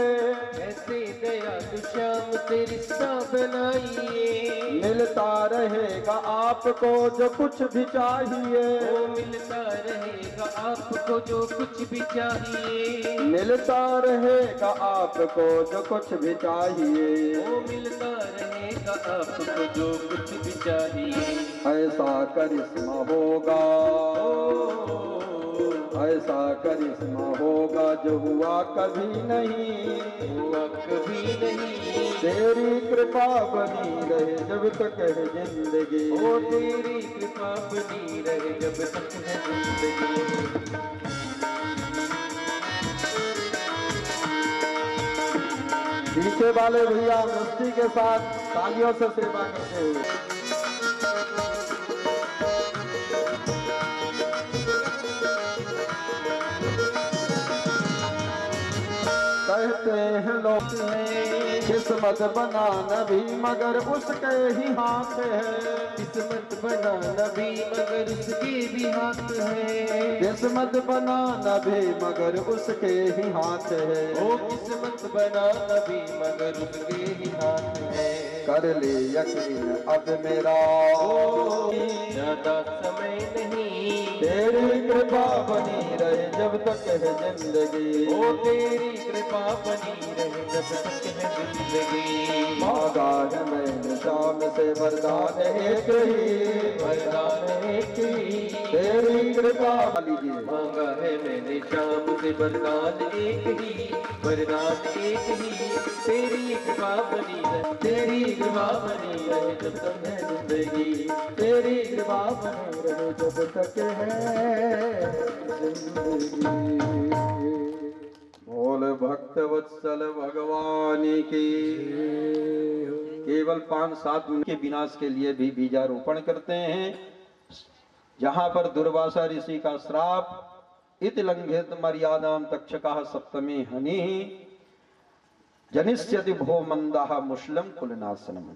B: ऐसे दयालु श्याम से रिश्ता बनाइए,
A: मिलता रहेगा आपको जो कुछ भी चाहिए,
B: ओ मिलता रहेगा आपको जो कुछ भी चाहिए,
A: मिलता रहेगा आपको जो कुछ भी चाहिए,
B: ओ मिलता रहेगा आपको जो कुछ भी चाहिए।
A: ऐसा करिश्मा होगा, ऐसा करिश्मा होगा जो हुआ कभी नहीं,
B: हुआ कभी नहीं,
A: तेरी कृपा बनी रहे जब तक है जिंदगी।
B: ओ तेरी कृपा बनी रहे जब तक है जिंदगी।
A: पीछे वाले भैया मस्ती के साथ तालियों से सेवा करते हुए कहते हैं लोग किस्मत बनाना भी मगर उसके ही हाथ है,
B: किस्मत बनाना भी मगर उसके भी हाथ है,
A: किस्मत बनाना भी मगर उसके ही हाथ है,
B: ओ किस्मत बनाना भी मगर उसके ही हाथ है।
A: कर ले यकीन अब मेरा,
B: ज्यादा समय नहीं,
A: तेरी कृपा बनी रहे जब तक है जिंदगी।
B: ओ तेरी कृपा बनी रहे जब तक है जिंदगी।
A: मांगा है मैंने श्याम से वरदान एक ही,
B: वरदान एक ही,
A: तेरी कृपा लीजिए।
B: मांगा है मैंने श्याम से वरदान एक ही, वरदान एक ही, तेरी कृपा बनी रहे, तेरी कृपा बनी रहे जब तक है जिंदगी, तेरी कृपा बनी रहे जब तक है जिंदगी।
A: बोल भक्त वत्सल भगवान की। केवल 5-7 मिनट के विनाश के लिए भी बीजारोपण करते हैं। जहां पर दुर्वासा ऋषि का श्राप इत लंघित मर्यादाम तक्षका सप्तमी हनि जनिष्यति भो मंदा मुस्लिम कुलनाशनम।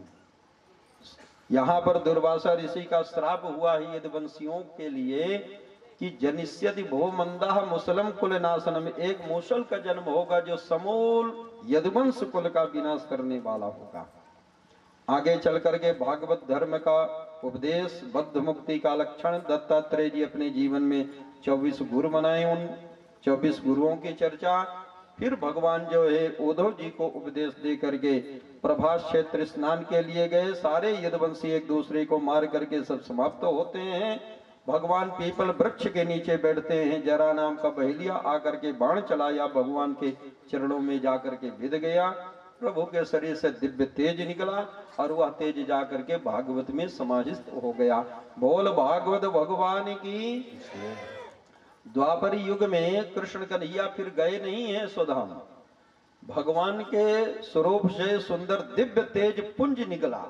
A: यहाँ पर दुर्वासा ऋषि का श्राप हुआ है यदुवंशियों के लिए कि जनिष्यति भो मंदा मुसलम कुल नाशनम, एक मूसल का जन्म होगा जो समूल यदुवंश कुल का विनाश करने वाला होगा। आगे चल करके भागवत धर्म का उपदेश, बद्ध मुक्ति का लक्षण, दत्तात्रेय जी अपने जीवन में 24 गुरु बनाए, उन 24 गुरुओं की चर्चा। फिर भगवान जो है उद्धव जी को उपदेश दे करके प्रभास क्षेत्र स्नान के लिए गए। सारे यदुवंशी एक दूसरे को मार करके सब समाप्त होते हैं। भगवान पीपल वृक्ष के नीचे बैठते हैं। जरा नाम का बहेलिया आकर के बाण चलाया, भगवान के चरणों में जाकर के भिद गया। प्रभु के शरीर से दिव्य तेज निकला और वह तेज जाकर के भागवत में समाहित हो गया। बोल भागवत भगवान की। द्वापर युग में कृष्ण कन्हैया फिर गए नहीं है स्वधाम। भगवान के स्वरूप से सुंदर दिव्य तेज पुंज निकला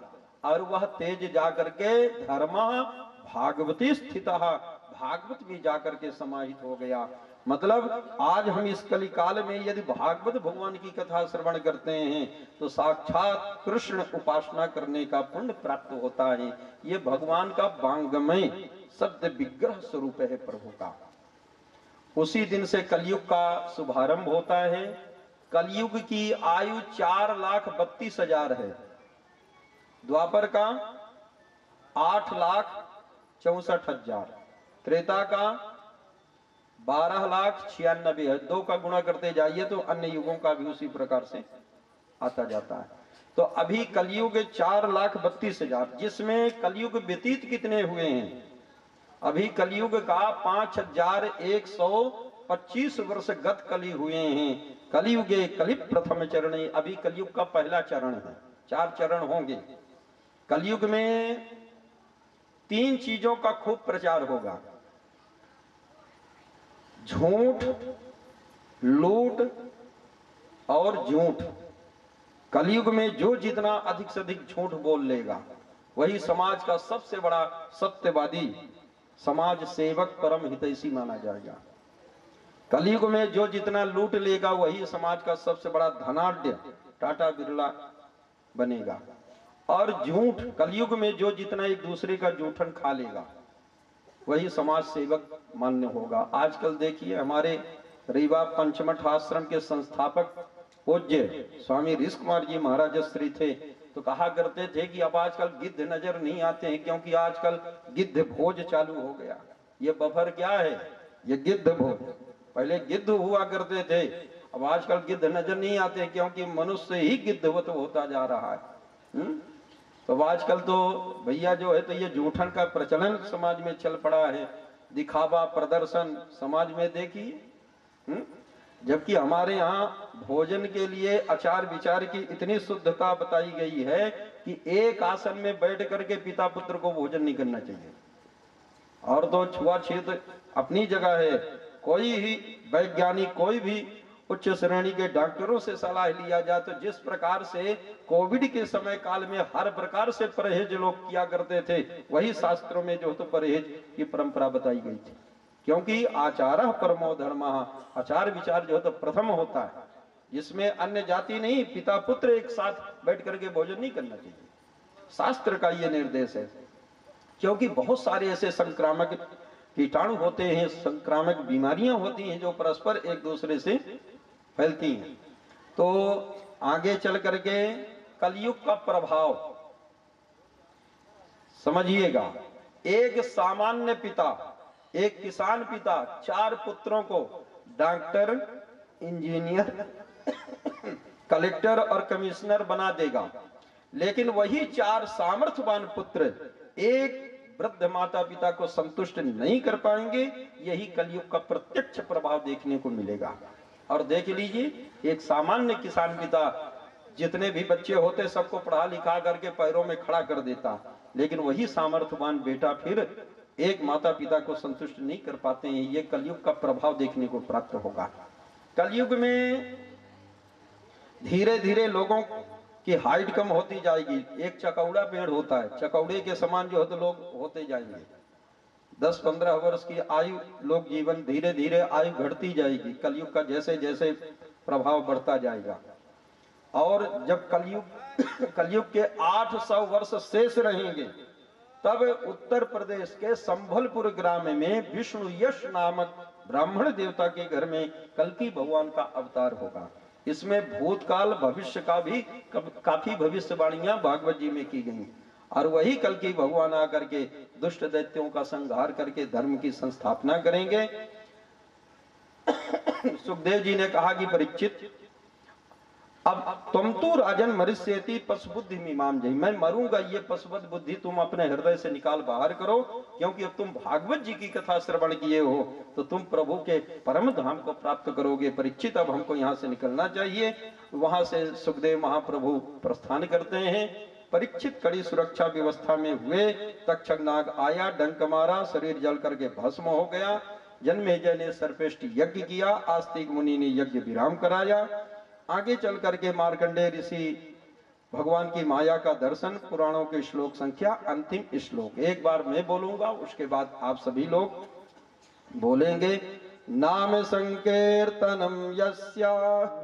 A: और वह तेज जाकर के धर्मा भागवती स्थित, भागवत भी जाकर के समाहित हो गया। मतलब आज हम इस कली काल में यदि भागवत भगवान की कथा श्रवण करते हैं तो साक्षात कृष्ण उपासना करने का पुण्य प्राप्त होता है। ये भगवान का वांगमय शब्द विग्रह स्वरूप है प्रभु का। उसी दिन से कलयुग का शुभारंभ होता है। कलयुग की आयु 4,32,000 है। द्वापर का 8,64,000, त्रेता का 12,96,000 है। 2 का गुणा करते जाइए तो अन्य युगों का भी उसी प्रकार से आता जाता है। तो अभी कलयुग 4,32,000, जिसमें कलयुग व्यतीत कितने हुए हैं? अभी कलयुग का 5,125 वर्ष गत कली हुए हैं। कलयुगे कलि प्रथम चरण, अभी कलयुग का पहला चरण है। 4 चरण होंगे। कलयुग में 3 चीजों का खूब प्रचार होगा: झूठ, लूट और झूठ। कलयुग में जो जितना अधिक से अधिक झूठ बोल लेगा वही समाज का सबसे बड़ा सत्यवादी, समाज सेवक, परम हितैषी माना जाएगा। कलयुग में जो जितना लूट लेगा वही समाज का सबसे बड़ा धनाढ्य, टाटा बिरला बनेगा। और झूठ, कलयुग में जो जितना एक दूसरे का जूठन खा लेगा वही समाज सेवक मान्य होगा। आजकल देखिए हमारे रीवा पंचमठ आश्रम के संस्थापक पूज्य स्वामी ऋषि कुमार जी महाराज श्री थे, तो कहा करते थे कि अब आजकल गिद्ध नजर नहीं आते हैं, क्योंकि आजकल गिद्ध भोज चालू हो गया। ये बफर क्या है? ये गिद्ध भोज। पहले गिद्ध हुआ करते थे, अब आजकल गिद्ध नजर नहीं आते क्योंकि मनुष्य ही गिद्धवत होता जा रहा है। तो आजकल तो भैया जो है तो ये जूठन का प्रचलन समाज में चल पड़ा है। दिखावा, प्रदर्शन समाज में देखिए। जबकि हमारे यहाँ भोजन के लिए आचार विचार की इतनी शुद्धता बताई गई है कि एक आसन में बैठ करके पिता पुत्र को भोजन नहीं करना चाहिए। और तो छुआछूत अपनी जगह है। कोई ही वैज्ञानिक, कोई भी उच्च श्रेणी के डॉक्टरों से सलाह लिया जाए तो जिस प्रकार से कोविड के समय काल में हर प्रकार से परहेज लोग किया करते थे, वही शास्त्रों में जो तो परहेज की परंपरा बताई गई थी। क्योंकि आचारः परमो धर्मः, आचार विचार जो है तो प्रथम होता है, जिसमें अन्य जाति नहीं, पिता पुत्र एक साथ बैठ करके भोजन नहीं करना चाहिए। शास्त्र का ये निर्देश है। क्योंकि बहुत सारे ऐसे संक्रामक कीटाणु होते हैं, संक्रामक बीमारियां होती हैं जो परस्पर एक दूसरे से फैलती हैं। तो आगे चल करके कलयुग का प्रभाव समझिएगा। एक सामान्य पिता, एक किसान पिता 4 पुत्रों को डॉक्टर, इंजीनियर, कलेक्टर और कमिश्नर बना देगा, लेकिन वही 4 सामर्थ्यवान पुत्र एक वृद्ध माता पिता को संतुष्ट नहीं कर पाएंगे। यही कलयुग का प्रत्यक्ष प्रभाव देखने को मिलेगा। और देख लीजिए, एक सामान्य किसान पिता जितने भी बच्चे होते सबको पढ़ा लिखा करके पैरों में खड़ा कर देता, लेकिन वही सामर्थ्यवान बेटा फिर एक माता पिता को संतुष्ट नहीं कर पाते हैं। ये कलयुग का प्रभाव देखने को प्राप्त होगा। कलयुग में धीरे धीरे लोगों की हाइट कम होती जाएगी। एक चकौड़ा पेड़ होता है, चकौड़े के समान जो है तो लोग होते जाएंगे। 10-15 वर्ष की आयु लोग जीवन, धीरे धीरे आयु घटती जाएगी कलयुग का जैसे जैसे प्रभाव बढ़ता जाएगा। और जब कलयुग के 800 वर्ष शेष रहेंगे तब उत्तर प्रदेश के संभलपुर ग्राम में विष्णु यश नामक ब्राह्मण देवता के घर में कल्कि भगवान का अवतार होगा। इसमें भूतकाल भविष्य का भी काफी भविष्यवाणियां भागवत जी में की गई और वही कल्कि भगवान आकर के दुष्ट दैत्यों का संहार करके धर्म की संस्थापना करेंगे। सुखदेव जी ने कहा कि परीक्षित, अब तुम तो राजन मरिष्यति पशुबुद्धि मीमाम जय, मैं मरूंगा ये पशुवत बुद्धि तुम अपने हृदय से निकाल बाहर करो, क्योंकि अब तुम भागवत जी की कथा श्रवण किए हो तो तुम प्रभु के परम धाम को प्राप्त करोगे। परीक्षित, अब हमको यहाँ से निकलना चाहिए। वहां से सुखदेव महाप्रभु प्रस्थान करते हैं। परीक्षित कड़ी सुरक्षा व्यवस्था में हुए। तक्षक नाग आया, डंक मारा, शरीर जल करके भस्म हो गया। जन्मेजय ने सर्पेष्टि यज्ञ किया, आस्तिक मुनि ने यज्ञ विराम कराया। आगे चल करके मार्कंडेय ऋषि भगवान की माया का दर्शन, पुराणों के श्लोक संख्या अंतिम श्लोक एक बार मैं बोलूंगा, उसके बाद आप सभी लोग बोलेंगे। नाम संकीर्तनम यस्य,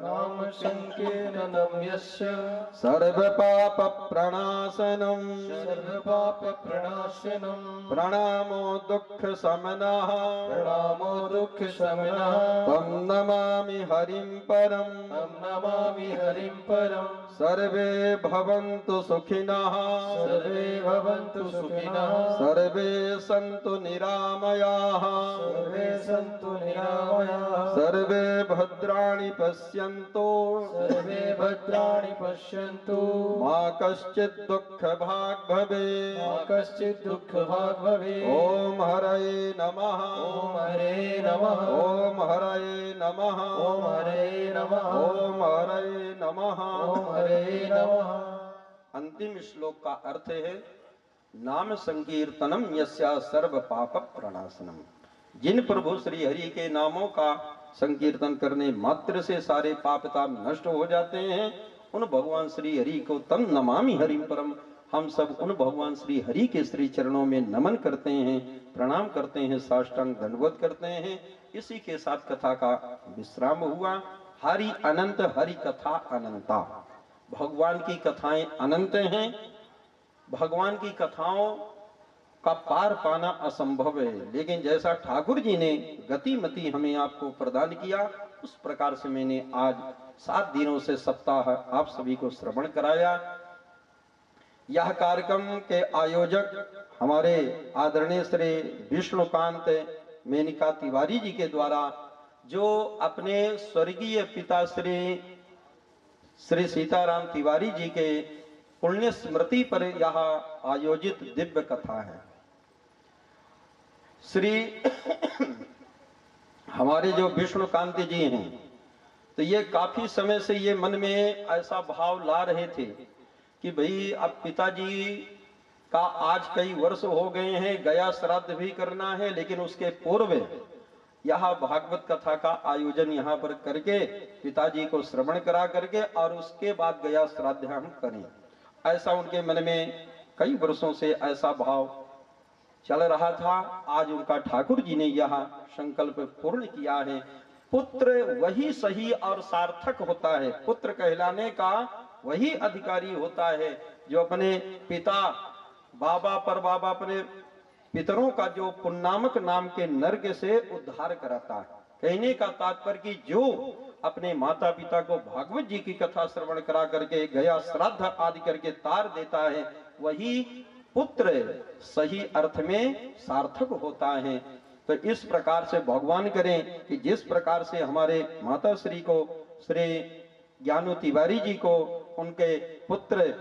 B: नाम संकीर्तनम यस्य,
A: सर्व पाप प्रणाशनम,
B: सर्व पाप प्रणाशनम,
A: प्रणामो दुख समनः,
B: प्रणामो दुख शमनः,
A: तम नमामि हरिं परम,
B: तम नमामि हरिं परम।
A: सर्वे भवन्तु सुखिनः,
B: सर्वे भवन्तु सुखिनः,
A: सर्वे सन्तु निरामयाः,
B: सर्वे सन्तु निरामयाः,
A: सर्वे भद्राणि पश्यन्तु,
B: सर्वे भद्राणि पश्यन्तु,
A: मा कश्चित् दुःखभाग् भवेत्।
B: मा कश्चित् दुःखभाग् भवेत्।
A: ओम हरये नमः,
B: ओम हरे नमः,
A: ओम हरये नमः,
B: ओम हरे नमः,
A: ओम हरये नमः,
B: ओम हरे नमः।
A: अंतिम श्लोक का अर्थ है नाम संकीर्तनम यस्या सर्व पाप प्रणाशनम। जिन प्रभु श्री हरि के नामों का संकीर्तन करने मात्र से सारे पाप ताप नष्ट हो जाते हैं, उन भगवान श्री हरि को तम नमामि हरिं परम, हम सब उन भगवान श्री हरि के श्री चरणों में नमन करते हैं, प्रणाम करते हैं, साष्टांग दंडवत करते हैं। इसी के साथ कथा का विश्राम हुआ। हरि अनंत, हरि कथा अनंता। भगवान की कथाएं अनंत हैं। भगवान की कथाओं का पार पाना असंभव है, लेकिन जैसा ठाकुर जी ने गतिमति हमें आपको प्रदान किया, उस प्रकार से मैंने आज 7 दिनों से सप्ताह आप सभी को श्रवण कराया। यह कार्यक्रम के आयोजक हमारे आदरणीय श्री विष्णुकांत मेनिका तिवारी जी के द्वारा, जो अपने स्वर्गीय पिता श्री सीताराम तिवारी जी के पुण्य स्मृति पर यह आयोजित दिव्य कथा है। श्री हमारे जो विष्णुकांत जी हैं, तो ये काफी समय से ये मन में ऐसा भाव ला रहे थे कि भाई अब पिताजी का आज कई वर्ष हो गए हैं, गया श्राद्ध भी करना है, लेकिन उसके पूर्व यह भागवत कथा का आयोजन यहाँ पर करके पिताजी को श्रवण करा करके और उसके बाद गया श्राद्ध हम करें। ऐसा उनके मन में कई वर्षों से ऐसा भाव चल रहा था। आज उनका ठाकुर जी ने यह संकल्प पूर्ण किया है। पुत्र वही सही और सार्थक होता है, पुत्र कहलाने का वही अधिकारी होता है जो अपने पिता बाबा पर बाबा अपने पितरों का जो पुण्यनामक नाम के नरक से उद्धार कराता है। कहने का तात्पर्य कि जो अपने माता पिता को भागवत जी की कथा श्रवण करा करके गया श्राद्ध आदि करके तार देता है, वही पुत्र सही अर्थ में सार्थक होता है। तो इस प्रकार से भगवान करें कि जिस प्रकार से हमारे माता श्री को, श्री ज्ञानु तिवारी जी को उनके पुत्र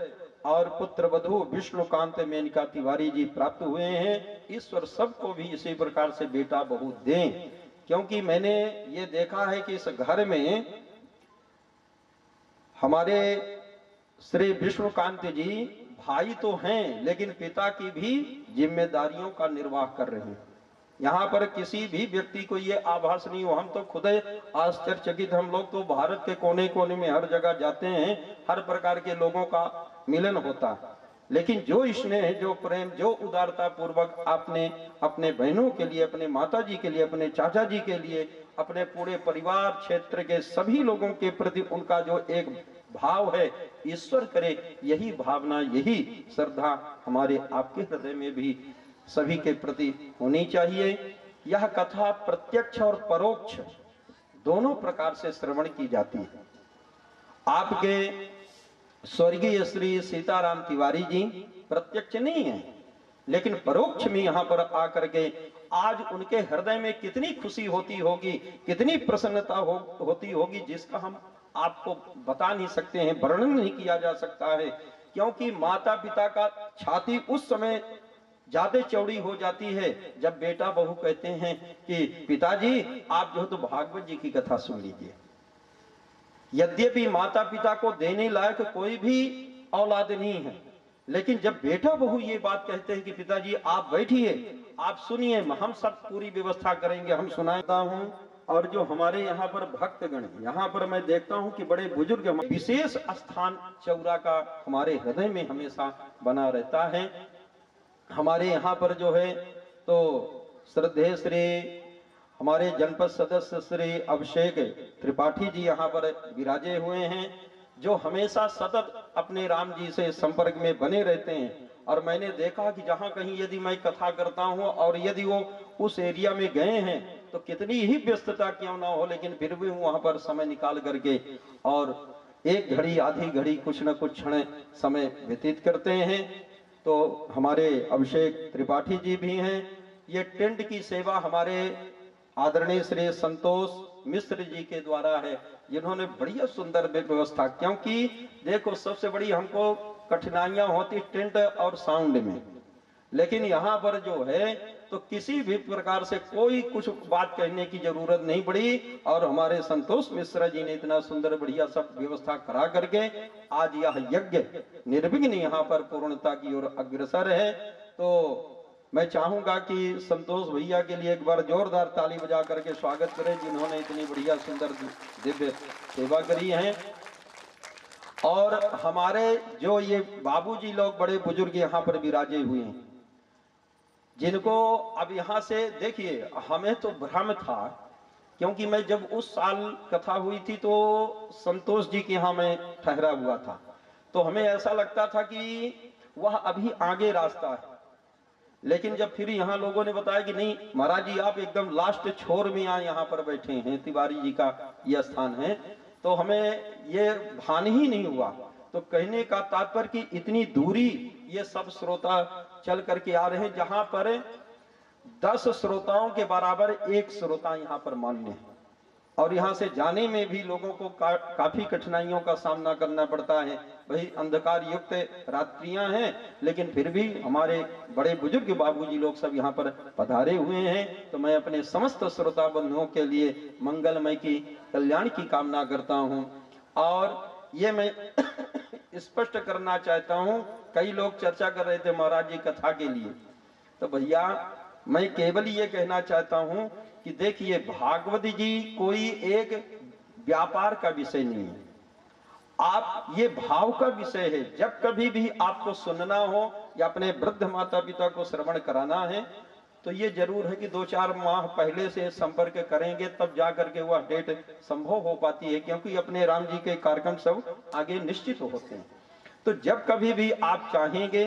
A: और पुत्र वधु विष्णुकांत मेनका तिवारी जी प्राप्त हुए हैं, ईश्वर सबको भी इसी प्रकार से बेटा बहू दें। क्योंकि मैंने ये देखा है कि इस घर में हमारे श्री विष्णुकांत जी भाई तो हैं, लेकिन पिता की भी जिम्मेदारियों का निर्वाह कर रहे हैं। यहाँ पर किसी भी व्यक्ति को ये आभास नहीं हो, हम तो खुद आश्चर्यचकित, हम लोग तो भारत के कोने कोने में हर जगह जाते हैं, हर प्रकार के लोगों का मिलन होता है, लेकिन जो स्नेह, जो प्रेम, जो उदारता पूर्वक आपने अपने बहनों के लिए, अपने माता जी के लिए, अपने चाचा जी के लिए, अपने पूरे परिवार क्षेत्र के सभी लोगों के प्रति उनका जो एक भाव है, ईश्वर करे यही भावना, यही श्रद्धा हमारे आपके हृदय में भी सभी के प्रति होनी चाहिए। यह कथा प्रत्यक्ष और परोक्ष दोनों प्रकार से श्रवण की जाती है। आपके स्वर्गीय श्री सीताराम तिवारी जी प्रत्यक्ष नहीं है, लेकिन परोक्ष में यहाँ पर आकर के आज उनके हृदय में कितनी खुशी होती होगी, कितनी प्रसन्नता होती होगी, जिसका हम आपको बता नहीं सकते हैं, वर्णन नहीं किया जा सकता है। क्योंकि माता पिता का छाती उस समय ज्यादा चौड़ी हो जाती है जब बेटा बहू कहते हैं कि पिताजी आप जो तो भागवत जी की कथा सुन लीजिए। यद्यपि माता पिता को देने लायक कोई भी औलाद नहीं है, लेकिन जब बेटा बहू ये बात कहते हैं कि पिताजी आप बैठिए, आप सुनिए, हम सब पूरी व्यवस्था करेंगे, हम सुनाता हूँ। और जो हमारे यहाँ पर भक्तगण, यहाँ पर मैं देखता हूँ कि बड़े बुजुर्ग, विशेष स्थान चौरा का हमारे हृदय में हमेशा बना रहता है। हमारे यहाँ पर जो है तो श्रद्धेय श्री हमारे जनपद सदस्य श्री अभिषेक त्रिपाठी जी यहाँ पर विराजे हुए हैं, जो हमेशा सतत अपने राम जी से संपर्क में बने रहते हैं। और मैंने देखा कि जहाँ कहीं यदि मैं कथा करता हूँ और यदि वो उस एरिया में गए हैं तो कितनी ही व्यस्तता क्यों ना हो, लेकिन फिर भी वहाँ पर समय निकाल करके और एक घड़ी आधी घड़ी कुछ न कुछ क्षण समय व्यतीत करते हैं। तो हमारे अभिषेक त्रिपाठी जी भी हैं। ये टेंट की सेवा हमारे आदरणीय श्री संतोष मिश्र जी के द्वारा है, जिन्होंने बढ़िया सुंदर व्यवस्था, क्योंकि देखो सबसे बड़ी हमको कठिनाइयां होती टेंट और साउंड में, लेकिन यहाँ पर जो है तो किसी भी प्रकार से कोई कुछ बात कहने की जरूरत नहीं पड़ी। और हमारे संतोष मिश्रा जी ने इतना सुंदर बढ़िया सब व्यवस्था करा करके आज यह यज्ञ निर्विघ्न यहाँ पर पूर्णता की ओर अग्रसर है। तो मैं चाहूंगा कि संतोष भैया के लिए एक बार जोरदार ताली बजा करके स्वागत करें, जिन्होंने इतनी बढ़िया सुंदर दिव्य सेवा करी है। और हमारे जो ये बाबूजी लोग बड़े बुजुर्ग यहाँ पर विराजे हुए हैं, जिनको अब यहाँ से देखिए, हमें तो भ्रम था, क्योंकि मैं जब उस साल कथा हुई थी तो संतोष जी के यहाँ मैं ठहरा हुआ था, तो हमें ऐसा लगता था कि वह अभी आगे रास्ता है। लेकिन जब फिर यहाँ लोगों ने बताया कि नहीं महाराज जी आप एकदम लास्ट छोर में यहाँ पर बैठे हैं, तिवारी जी का यह स्थान है, तो हमें ये भान ही नहीं हुआ। तो कहने का तात्पर्य कि इतनी दूरी ये सब श्रोता चल करके आ रहे हैं, जहां पर 10 श्रोताओं के बराबर एक श्रोता यहाँ पर मान्य है। और यहाँ से जाने में भी लोगों को काफी कठिनाइयों का सामना करना पड़ता है। वही अंधकार युक्त रात्रियां हैं, लेकिन फिर भी हमारे बड़े बुजुर्ग बाबूजी लोग सब यहाँ पर पधारे हुए हैं। तो मैं अपने समस्त श्रोता बंधुओं के लिए मंगलमय की कल्याण की कामना करता हूँ। और ये मैं स्पष्ट करना चाहता हूँ, कई लोग चर्चा कर रहे थे महाराज जी कथा के लिए, तो भैया मैं केवल ये कहना चाहता हूँ कि देखिए भागवत जी कोई एक व्यापार का विषय नहीं है, आप ये भाव का विषय है। जब कभी भी आपको सुनना हो या अपने वृद्ध माता पिता को श्रवण कराना है तो ये जरूर है कि 2-4 माह पहले से संपर्क करेंगे, तब जा करके वह डेट संभव हो पाती है, क्योंकि अपने राम जी के कार्यक्रम सब आगे निश्चित होते हैं। तो जब कभी भी आप चाहेंगे,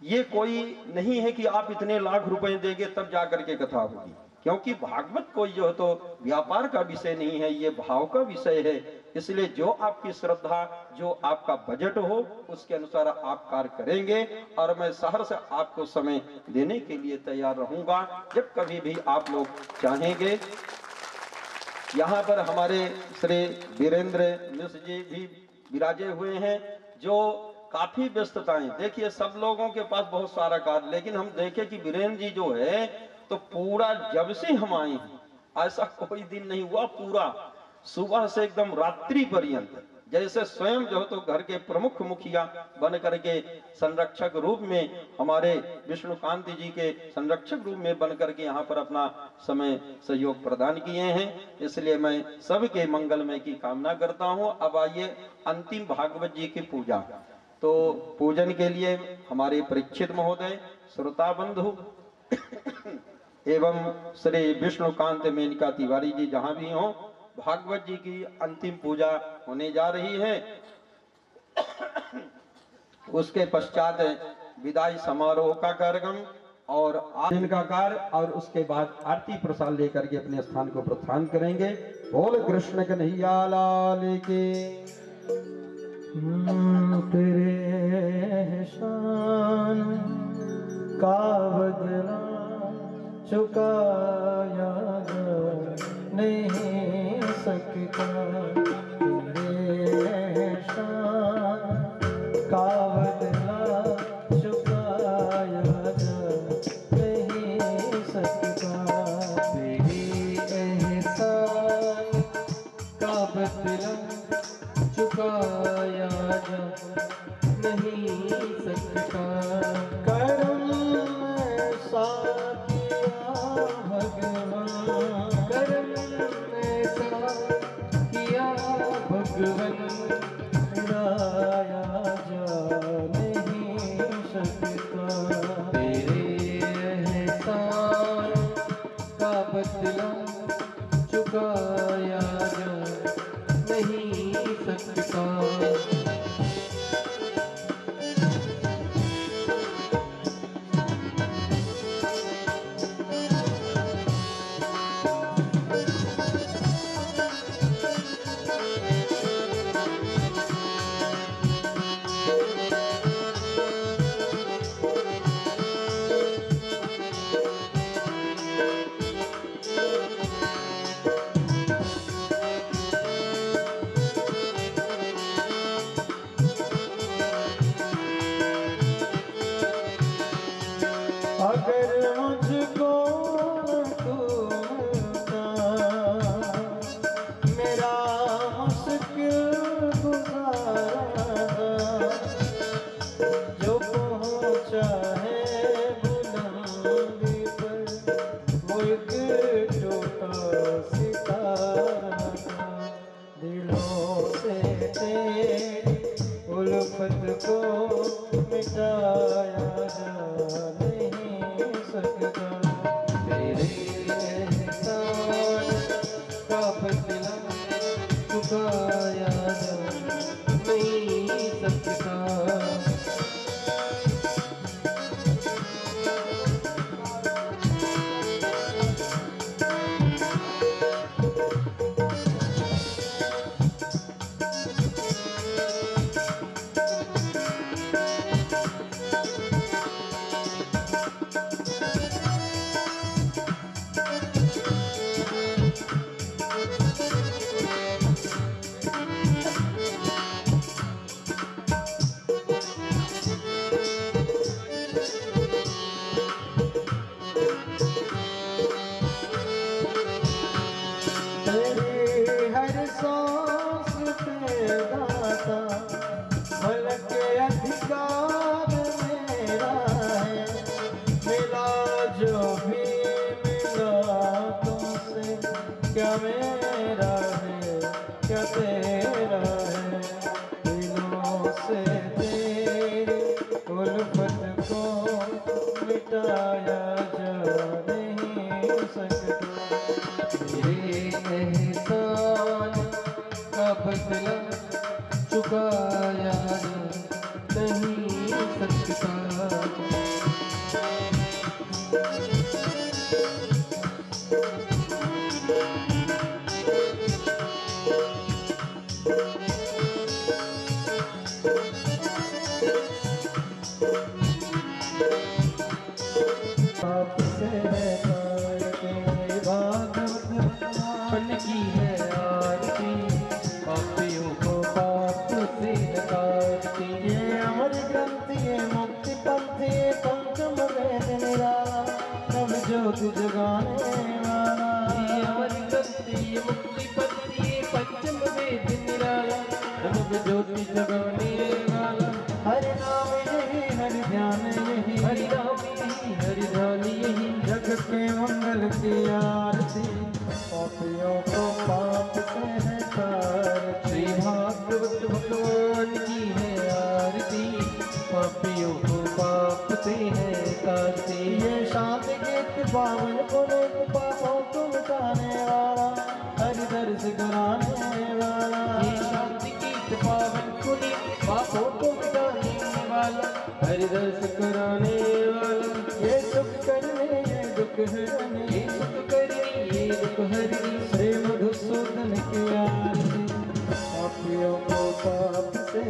A: ये कोई नहीं है कि आप इतने लाख रुपए देंगे तब जा करके कथा होगी, क्योंकि भागवत कोई जो है तो व्यापार का विषय नहीं है, ये भाव का विषय है। इसलिए जो आपकी श्रद्धा, जो आपका बजट हो, उसके अनुसार आप कार्य करेंगे और मैं सहर्ष आपको समय देने के लिए तैयार रहूंगा जब कभी भी आप लोग चाहेंगे। यहाँ पर हमारे श्री वीरेंद्र मिश्र जी भी विराजे हुए हैं, जो काफी व्यस्तताएं, देखिए सब लोगों के पास बहुत सारा कार्य, लेकिन हम देखें कि वीरेंद्र जी जो है तो पूरा जब से हम आए हैं ऐसा कोई दिन नहीं हुआ, पूरा सुबह से एकदम रात्रि पर्यंत, जैसे स्वयं जो तो घर के प्रमुख मुखिया बन करके संरक्षक रूप में, हमारे विष्णुकांत जी के संरक्षक रूप में बन करके यहाँ पर अपना समय सहयोग प्रदान किए हैं। इसलिए मैं सबके मंगलमय की कामना करता हूँ। अब आइए अंतिम भागवत जी की पूजा, तो पूजन के लिए हमारे परीक्षित महोदय, श्रोता बंधु एवं श्री विष्णुकांत मेनका तिवारी जी जहां भी हों, भागवत जी की अंतिम पूजा होने जा रही है। उसके पश्चात विदाई समारोह का कार्यक्रम और दिन का कार्य, और उसके बाद आरती प्रसाद लेकर के अपने स्थान को प्रस्थान करेंगे। बोल कृष्ण कन्हैया लाल की।
B: तेरे एहसान का बदला चुकाया नहीं सकता, तेरे एहसान का बदला चुकाया नहीं सकता, तेरे एहसान का बदला चुकाया जा नहीं सकता। करम ऐसा किया भगवान, करम ऐसा किया भगवान, राया जा नहीं सकता, तेरे एहसान का बदला चुकाया जा नहीं सकता। अगर मुझको तू मिलता, मेरा मुश्किल गुजारा जो पहुँचा है बुलंदी पर, वो एक टूटा सितारा, दिलों से तेरी उल्फत को मिटाया जा नहीं सकता, तेरे एहसान का बदला चुकाया जा नहीं सकता। तेरी हर सांस पे दाता, भलक अधिकार मेरा है, मिला जो भी मिला तुमसे, क्या मेरा है क्या तेरा है, दिलों से तेरी उल्फत को मिटाया जा नहीं सकता, तेरे एहसान का बदला चुकाया जा नहीं सकता। आपसे है मन की है आरती, पापियों को पाप से नकारती, ये अमर ग्रंथ ये मुक्ति पंथ ये पंचम वेद निराला, नव ज्योत जगाने वाला, ये अमर ग्रंथ ये मुक्ति पंथ ये पंचम वेद निराला, नव ज्योति जगाने वाला, हरि नाम यही हरि ध्यान यही, हरि नाम यही हरि ध्यान यही, जगत के मंगल की आरती, पापियों को पाप से है तारती, श्री भागवत भगवान की है आरती, पापियों को पाप से है तारती, ये शांति गीत पावन पुनीत पापों को मिटाने वाला, हरि दर्श हरि
C: श्री मधुसूदन की आरती पापियों को पाप से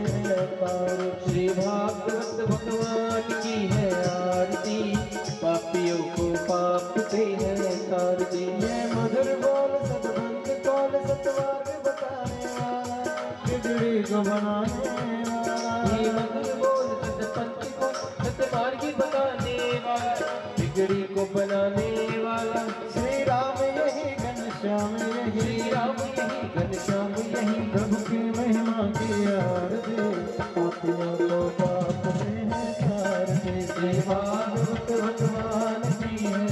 C: तार
B: श्री भागवत भगवान की है आरती पापियों को पाप से है तार दी
C: ये मधुर बोल सतबंध कौल सतवार बताने वाला बिगड़ी को बनाने वाला
B: ये मधुर बोल सतपंथ को सतमार्गी बताने वाला बिगड़ी को बनाने वाला
C: श्री राम यही घनश्याम यही
B: श्री राम यही घनश्याम यही
C: प्रभु की महिमा की आरती पापियों को पाप से है तार दे
B: श्री